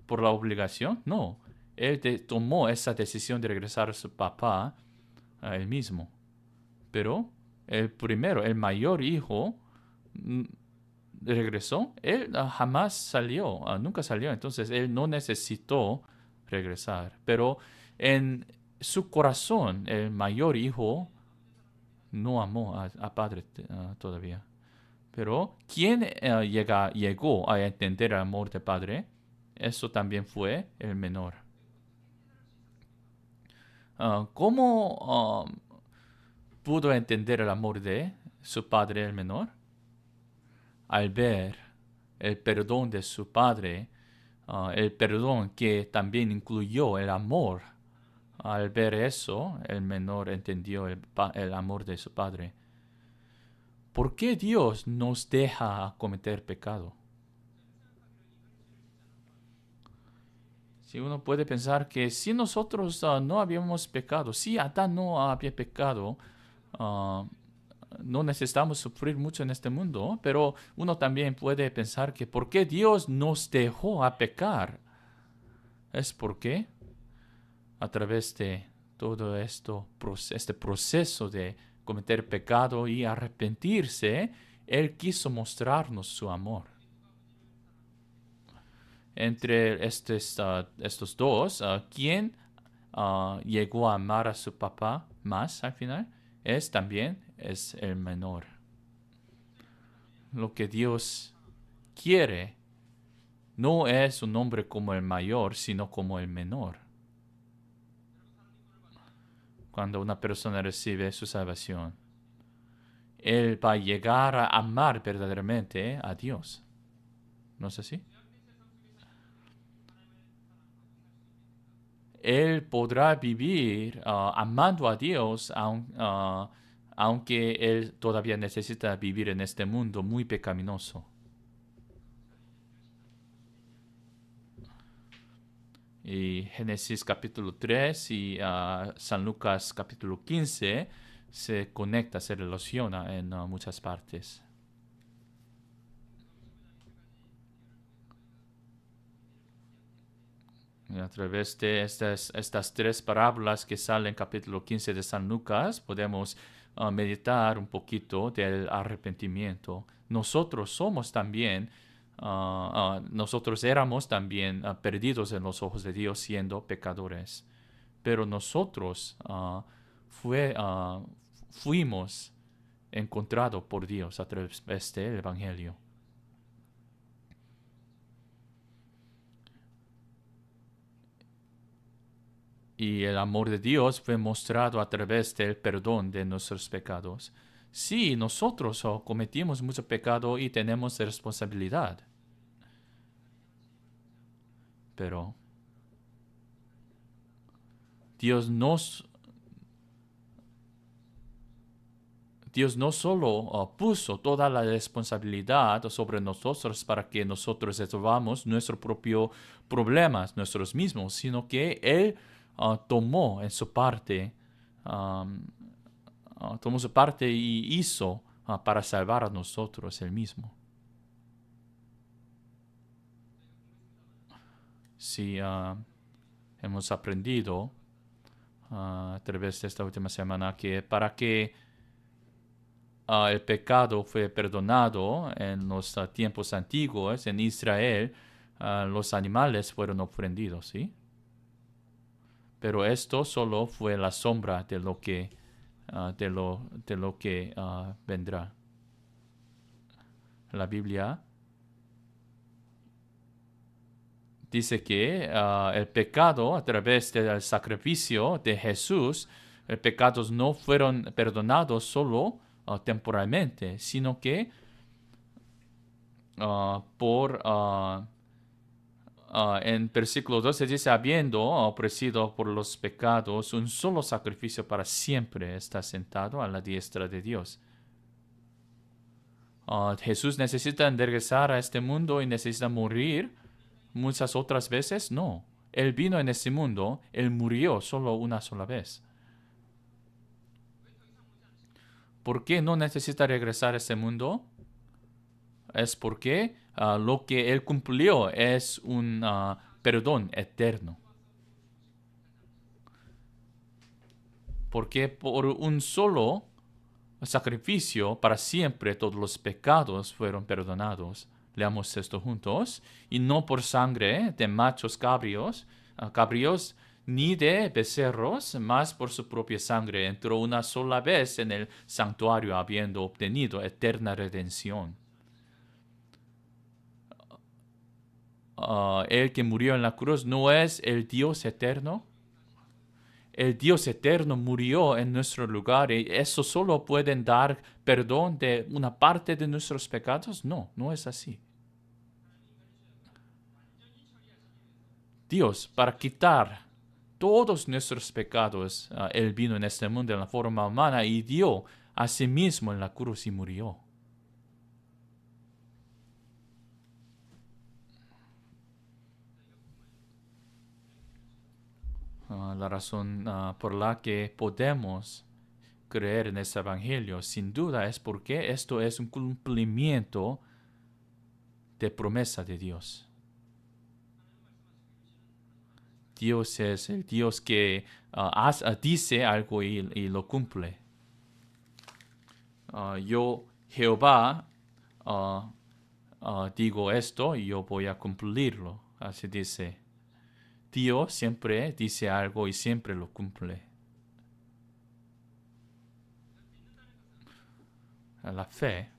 por la obligación. No, él tomó esa decisión de regresar a su papá a él mismo. Pero el primero, el mayor hijo, regresó. Él jamás salió, nunca salió. Entonces él no necesitó regresar. Pero en su corazón, el mayor hijo no amó a padre todavía. Pero quien llegó a entender el amor de padre, eso también fue el menor. ¿Cómo pudo entender el amor de su padre, el menor? Al ver el perdón de su padre, el perdón que también incluyó el amor. Al ver eso, el menor entendió el amor de su padre. ¿Por qué Dios nos deja cometer pecado? Si uno puede pensar que si nosotros no habíamos pecado, si Adán no había pecado, no necesitamos sufrir mucho en este mundo, pero uno también puede pensar que ¿por qué Dios nos dejó a pecar? Es porque a través de todo este proceso de cometer pecado y arrepentirse, Él quiso mostrarnos su amor. Entre estos dos, ¿quién llegó a amar a su papá más al final? Es el menor. Lo que Dios quiere no es un hombre como el mayor, sino como el menor. Cuando una persona recibe su salvación, él va a llegar a amar verdaderamente a Dios. ¿No es así? Él podrá vivir amando a Dios, aunque él todavía necesita vivir en este mundo muy pecaminoso. Y Génesis capítulo 3 y San Lucas capítulo 15 se conecta, se relaciona en muchas partes. Y a través de estas tres parábolas que salen en capítulo 15 de San Lucas, podemos meditar un poquito del arrepentimiento. Nosotros éramos también perdidos en los ojos de Dios siendo pecadores. Pero nosotros fuimos encontrados por Dios a través del Evangelio. Y el amor de Dios fue mostrado a través del perdón de nuestros pecados. Sí, nosotros cometimos mucho pecado y tenemos responsabilidad. Pero Dios no solo puso toda la responsabilidad sobre nosotros para que nosotros resolvamos nuestros propios problemas, nosotros mismos, sino que Él tomó su parte y hizo para salvar a nosotros Él mismo. Sí, hemos aprendido a través de esta última semana que para que el pecado fue perdonado en los tiempos antiguos en Israel, los animales fueron ofrendidos, ¿sí? Pero esto solo fue la sombra de lo que vendrá. La Biblia dice que el pecado, a través del sacrificio de Jesús, los pecados no fueron perdonados solo temporalmente, sino que en versículo 12 dice, habiendo ofrecido por los pecados un solo sacrificio para siempre, está sentado a la diestra de Dios. ¿Jesús necesita regresar a este mundo y necesita morir muchas otras veces? No. Él vino en este mundo, Él murió solo una sola vez. ¿Por qué no necesita regresar a este mundo? Es porque lo que Él cumplió es un perdón eterno. Porque por un solo sacrificio para siempre todos los pecados fueron perdonados. Leamos esto juntos. Y no por sangre de machos cabríos, ni de becerros, mas por su propia sangre entró una sola vez en el santuario, habiendo obtenido eterna redención. El que murió en la cruz no es el Dios eterno. El Dios eterno murió en nuestro lugar y eso solo puede dar perdón de una parte de nuestros pecados. No, no es así. Dios, para quitar todos nuestros pecados, Él vino en este mundo en la forma humana y dio a sí mismo en la cruz y murió. La razón por la que podemos creer en este evangelio, sin duda, es porque esto es un cumplimiento de promesa de Dios. Dios es el Dios que dice algo y lo cumple. Yo, Jehová, digo esto y yo voy a cumplirlo. Así dice. Dios siempre dice algo y siempre lo cumple. La fe,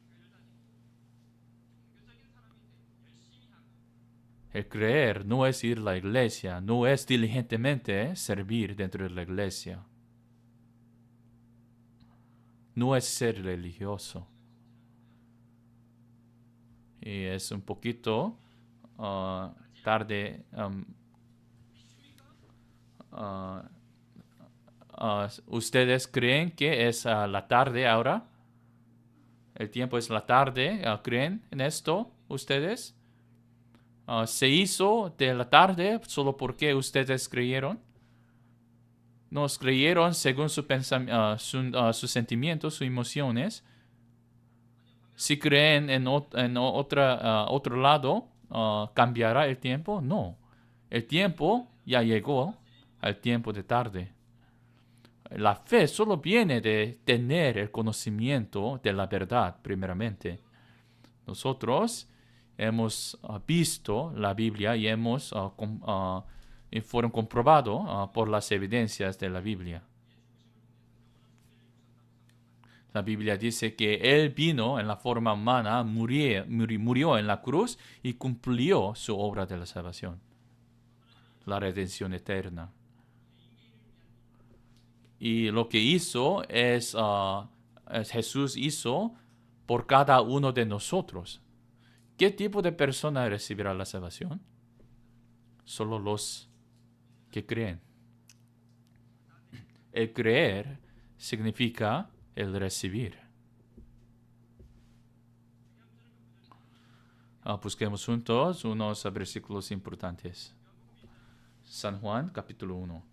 el creer no es ir a la iglesia, no es diligentemente servir dentro de la iglesia. No es ser religioso. Y es un poquito tarde. ¿Ustedes creen que es la tarde ahora? ¿El tiempo es la tarde? ¿Creen en esto ustedes? se hizo de la tarde solo porque ustedes creyeron. Nos creyeron según sus sentimientos, sus emociones. Si creen en otro lado, ¿cambiará el tiempo? No. El tiempo ya llegó al tiempo de tarde. La fe solo viene de tener el conocimiento de la verdad, primeramente. Nosotros hemos visto la Biblia y fueron comprobados por las evidencias de la Biblia. La Biblia dice que Él vino en la forma humana, murió en la cruz y cumplió su obra de la salvación, la redención eterna. Y lo que hizo Jesús hizo por cada uno de nosotros. ¿Qué tipo de persona recibirá la salvación? Solo los que creen. El creer significa el recibir. Busquemos juntos unos versículos importantes. San Juan, capítulo 1.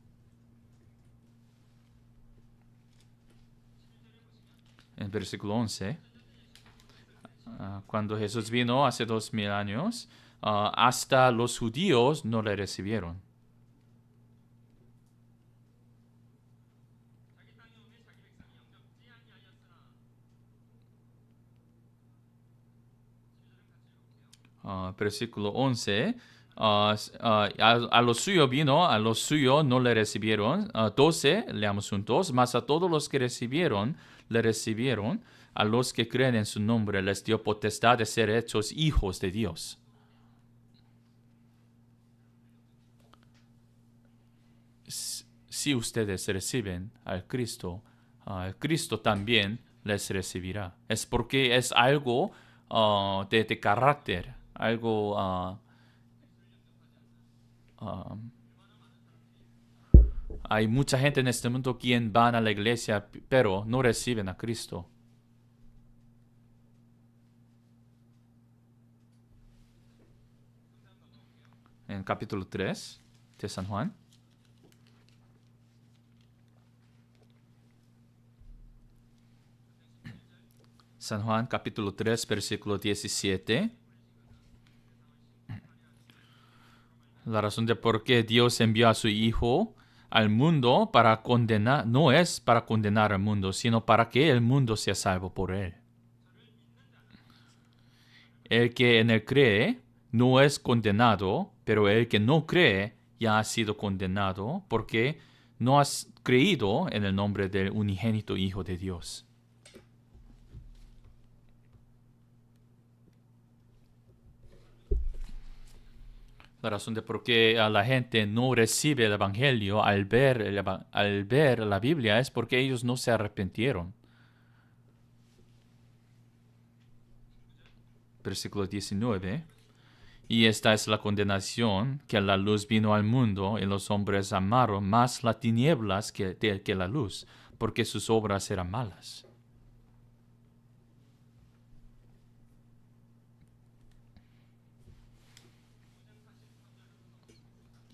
En versículo 11, cuando Jesús vino hace 2000 años, hasta los judíos no le recibieron. Versículo 11, a lo suyo vino, a lo suyo no le recibieron. 12, leamos juntos, mas a todos los que recibieron, le recibieron. A los que creen en su nombre les dio potestad de ser hechos hijos de Dios. Si ustedes reciben al Cristo también les recibirá. Es porque es algo de carácter, algo... hay mucha gente en este mundo quien van a la iglesia, pero no reciben a Cristo. En capítulo 3 de San Juan. San Juan, capítulo 3, versículo 17. La razón de por qué Dios envió a su Hijo al mundo para condenar, no es para condenar al mundo, sino para que el mundo sea salvo por él. El que en él cree no es condenado, pero el que no cree ya ha sido condenado porque no has creído en el nombre del unigénito Hijo de Dios. La razón de por qué la gente no recibe el Evangelio al ver la Biblia es porque ellos no se arrepintieron. Versículo 19. Y esta es la condenación, que la luz vino al mundo y los hombres amaron más las tinieblas que la luz, porque sus obras eran malas.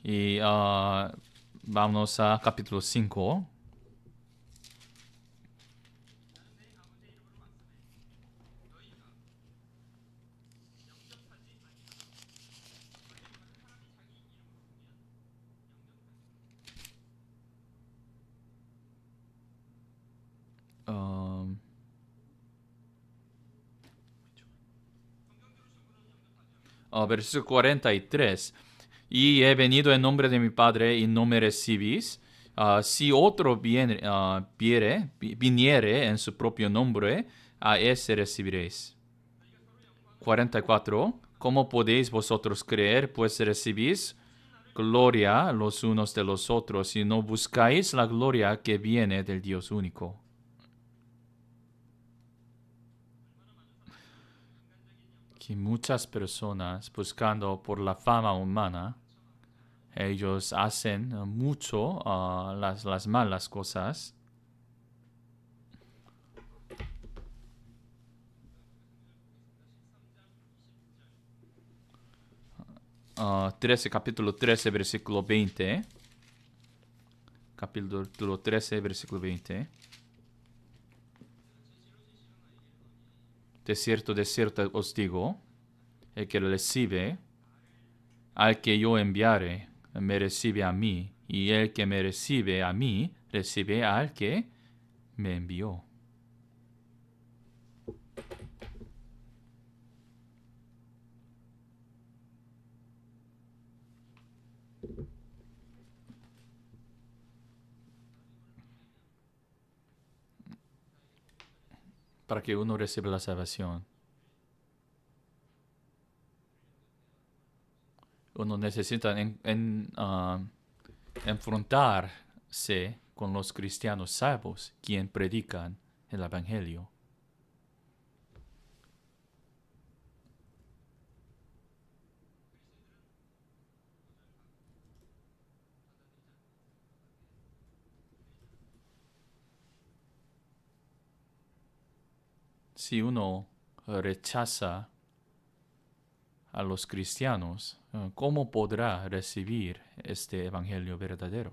Y vamos a capítulo 5. Versículo 43. Y he venido en nombre de mi Padre y no me recibís. Si otro viniere en su propio nombre, a ese recibiréis. 44. ¿Cómo podéis vosotros creer, pues recibís gloria los unos de los otros y no buscáis la gloria que viene del Dios único? Que muchas personas buscando por la fama humana, ellos hacen mucho las malas cosas. 13, capítulo 13, versículo 20. Capítulo 13, versículo 20. De cierto os digo, el que recibe al que yo enviare, me recibe a mí, y el que me recibe a mí, recibe al que me envió. Para que uno reciba la salvación, uno necesita enfrentarse con los cristianos salvos, quien predican el Evangelio. Si uno rechaza a los cristianos, ¿cómo podrá recibir este Evangelio verdadero?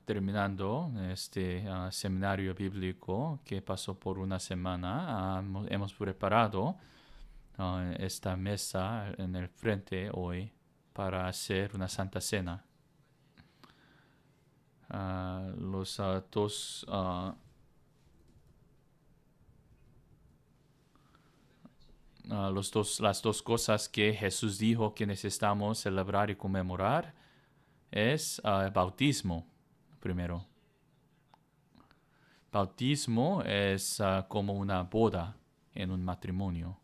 Terminando este seminario bíblico que pasó por una semana, hemos preparado esta mesa en el frente hoy para hacer una Santa Cena. Las dos cosas que Jesús dijo que necesitamos celebrar y conmemorar es el bautismo, primero. Bautismo es como una boda en un matrimonio.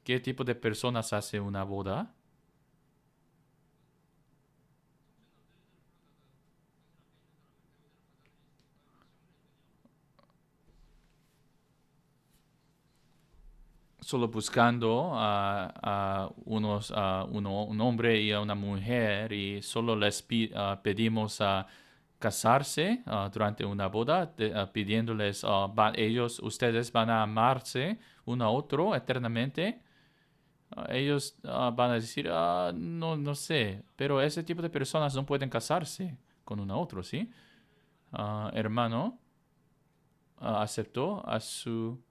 ¿Qué tipo de personas hace una boda? Solo buscando a un hombre y a una mujer y solo les pedimos a casarse durante una boda, pidiéndoles, ustedes van a amarse uno a otro eternamente. Ellos van a decir, no sé, pero ese tipo de personas no pueden casarse con uno a otro, ¿sí? Hermano aceptó a su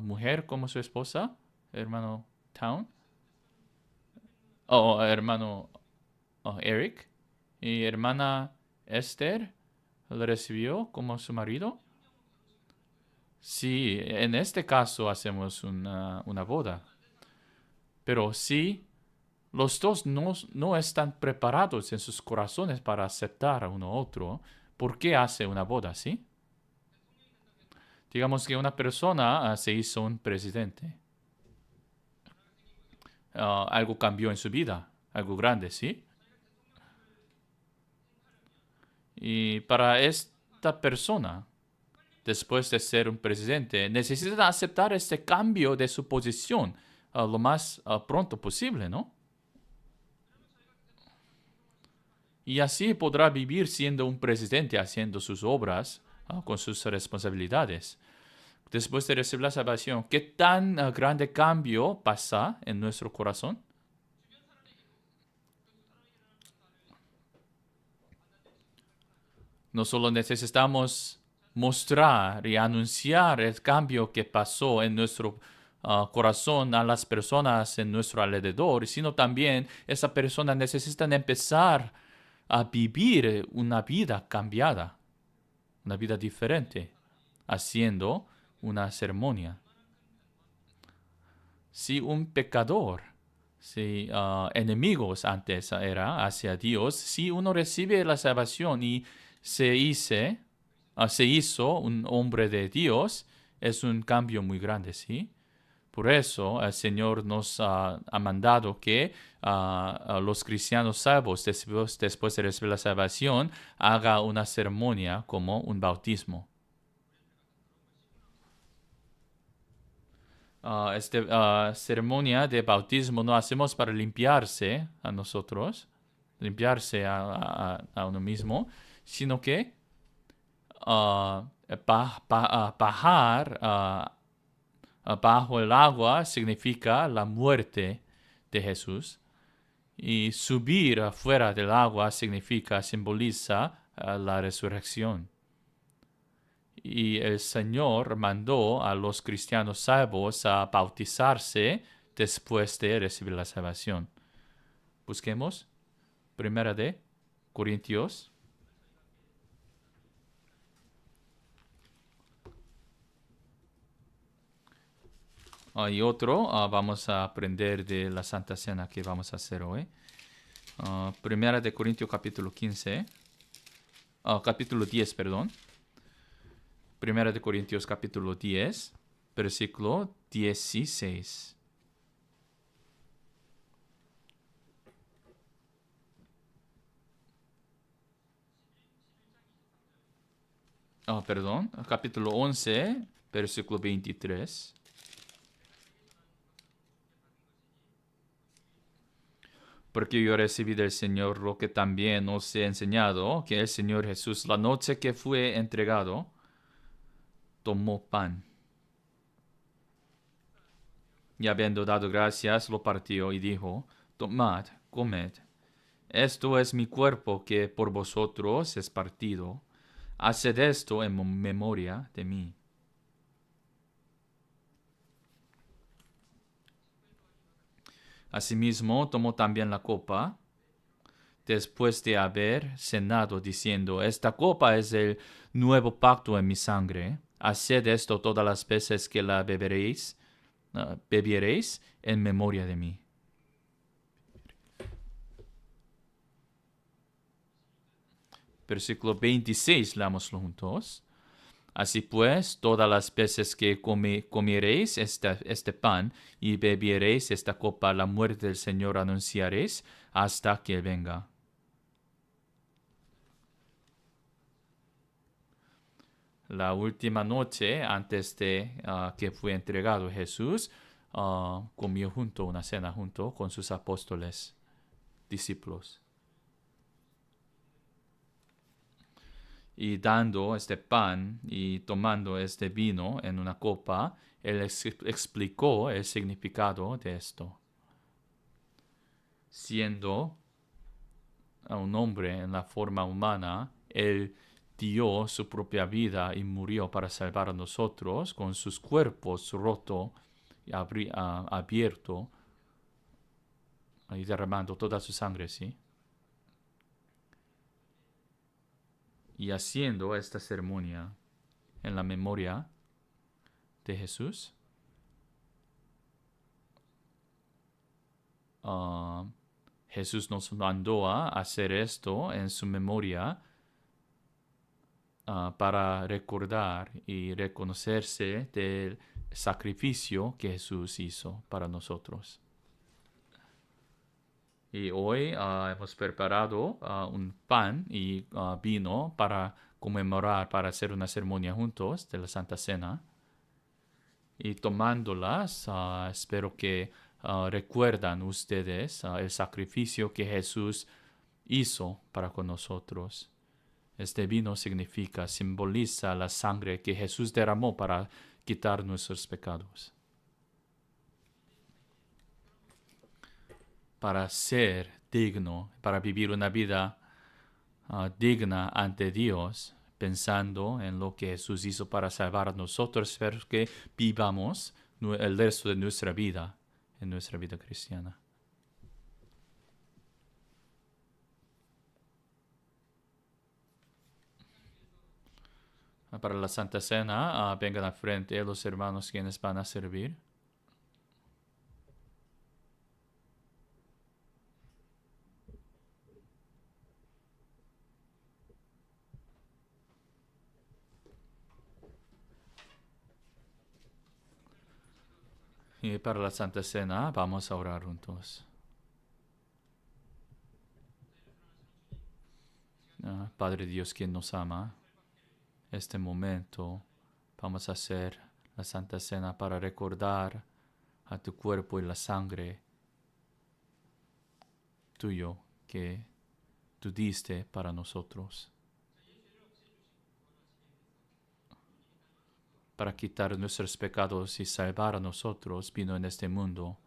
mujer como su esposa, hermano Town, hermano Eric, y hermana Esther le recibió como su marido. Sí, en este caso hacemos una boda. Pero si los dos no están preparados en sus corazones para aceptar a uno a otro, ¿por qué hace una boda, sí? Digamos que una persona se hizo un presidente. Algo cambió en su vida, algo grande, ¿sí? Y para esta persona, después de ser un presidente, necesita aceptar este cambio de su posición lo más pronto posible, ¿no? Y así podrá vivir siendo un presidente, haciendo sus obras con sus responsabilidades. Después de recibir la salvación, ¿qué tan grande cambio pasa en nuestro corazón? No solo necesitamos mostrar y anunciar el cambio que pasó en nuestro corazón a las personas en nuestro alrededor, sino también esa persona necesita empezar a vivir una vida cambiada, una vida diferente, haciendo una ceremonia. Si un pecador, si enemigos antes era hacia Dios, si uno recibe la salvación y se hizo un hombre de Dios, es un cambio muy grande, ¿sí? Por eso el Señor nos ha mandado que los cristianos salvos, después de recibir la salvación, haga una ceremonia como un bautismo. Esta ceremonia de bautismo no hacemos para limpiarse a nosotros, limpiarse a uno mismo, sino que bajar bajo el agua significa la muerte de Jesús. Y subir afuera del agua simboliza la resurrección. Y el Señor mandó a los cristianos salvos a bautizarse después de recibir la salvación. Busquemos. Primera de Corintios. Y otro, vamos a aprender de la Santa Cena que vamos a hacer hoy. Primera de Corintios capítulo 15. Capítulo 10, perdón. Primera de Corintios capítulo 10, versículo 16. Perdón, capítulo 11, versículo 23. Porque yo recibí del Señor lo que también os he enseñado, que el Señor Jesús, la noche que fue entregado, tomó pan. Y habiendo dado gracias, lo partió y dijo, tomad, comed. Esto es mi cuerpo que por vosotros es partido. Haced esto en memoria de mí. Asimismo, tomó también la copa, después de haber cenado, diciendo, esta copa es el nuevo pacto en mi sangre. Haced esto todas las veces que la bebiereis en memoria de mí. Versículo 26, leámoslo juntos. Así pues, todas las veces que comiereis este pan y bebiereis esta copa, la muerte del Señor anunciaréis hasta que venga. La última noche, antes de que fue entregado Jesús, comió una cena junto con sus apóstoles, discípulos. Y dando este pan y tomando este vino en una copa, él explicó el significado de esto. Siendo un hombre en la forma humana, él dio su propia vida y murió para salvar a nosotros con sus cuerpos rotos y abierto y derramando toda su sangre, ¿sí? Y haciendo esta ceremonia en la memoria de Jesús, Jesús nos mandó a hacer esto en su memoria para recordar y reconocerse del sacrificio que Jesús hizo para nosotros. Y hoy hemos preparado un pan y vino para conmemorar, para hacer una ceremonia juntos de la Santa Cena. Y tomándolas, espero que recuerdan ustedes el sacrificio que Jesús hizo para con nosotros. Este vino simboliza la sangre que Jesús derramó para quitar nuestros pecados. Para ser digno, para vivir una vida digna ante Dios, pensando en lo que Jesús hizo para salvar a nosotros, espero que vivamos el resto de nuestra vida, en nuestra vida cristiana. Para la Santa Cena, vengan al frente los hermanos quienes van a servir. Y para la Santa Cena vamos a orar juntos. Padre Dios, quien nos ama, este momento vamos a hacer la Santa Cena para recordar a tu cuerpo y la sangre tuyo que tú diste para nosotros. para quitar nuestros pecados y salvar a nosotros, vino en este mundo,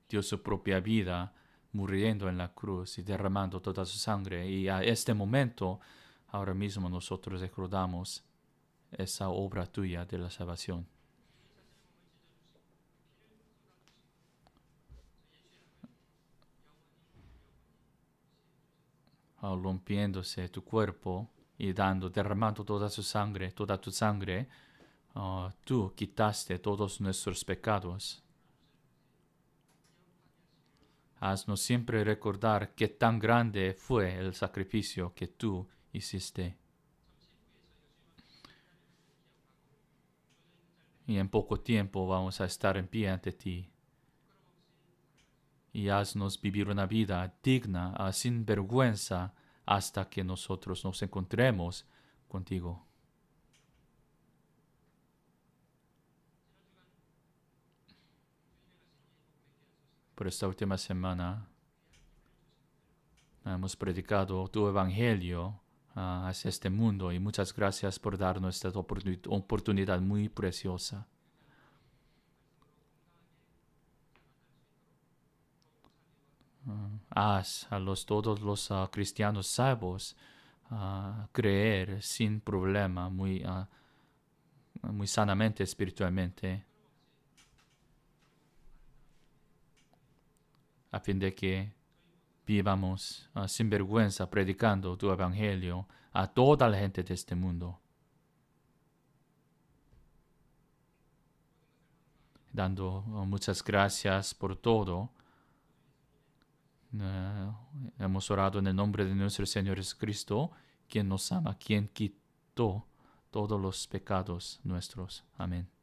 dio su propia vida, muriendo en la cruz y derramando toda su sangre. Y a este momento, ahora mismo nosotros recordamos esa obra tuya de la salvación. Rompiéndose tu cuerpo y derramando toda su sangre, toda tu sangre, tú quitaste todos nuestros pecados. Haznos siempre recordar qué tan grande fue el sacrificio que tú hiciste. Y en poco tiempo vamos a estar en pie ante ti. Y haznos vivir una vida digna, sin vergüenza, hasta que nosotros nos encontremos contigo. Por esta última semana hemos predicado tu evangelio hacia este mundo y muchas gracias por darnos esta oportunidad muy preciosa. Haz a todos los cristianos salvos creer sin problema, muy sanamente espiritualmente, a fin de que vivamos sin vergüenza predicando tu evangelio a toda la gente de este mundo, dando muchas gracias por todo. Hemos orado en el nombre de nuestro Señor Jesucristo, quien nos ama, quien quitó todos los pecados nuestros. Amén.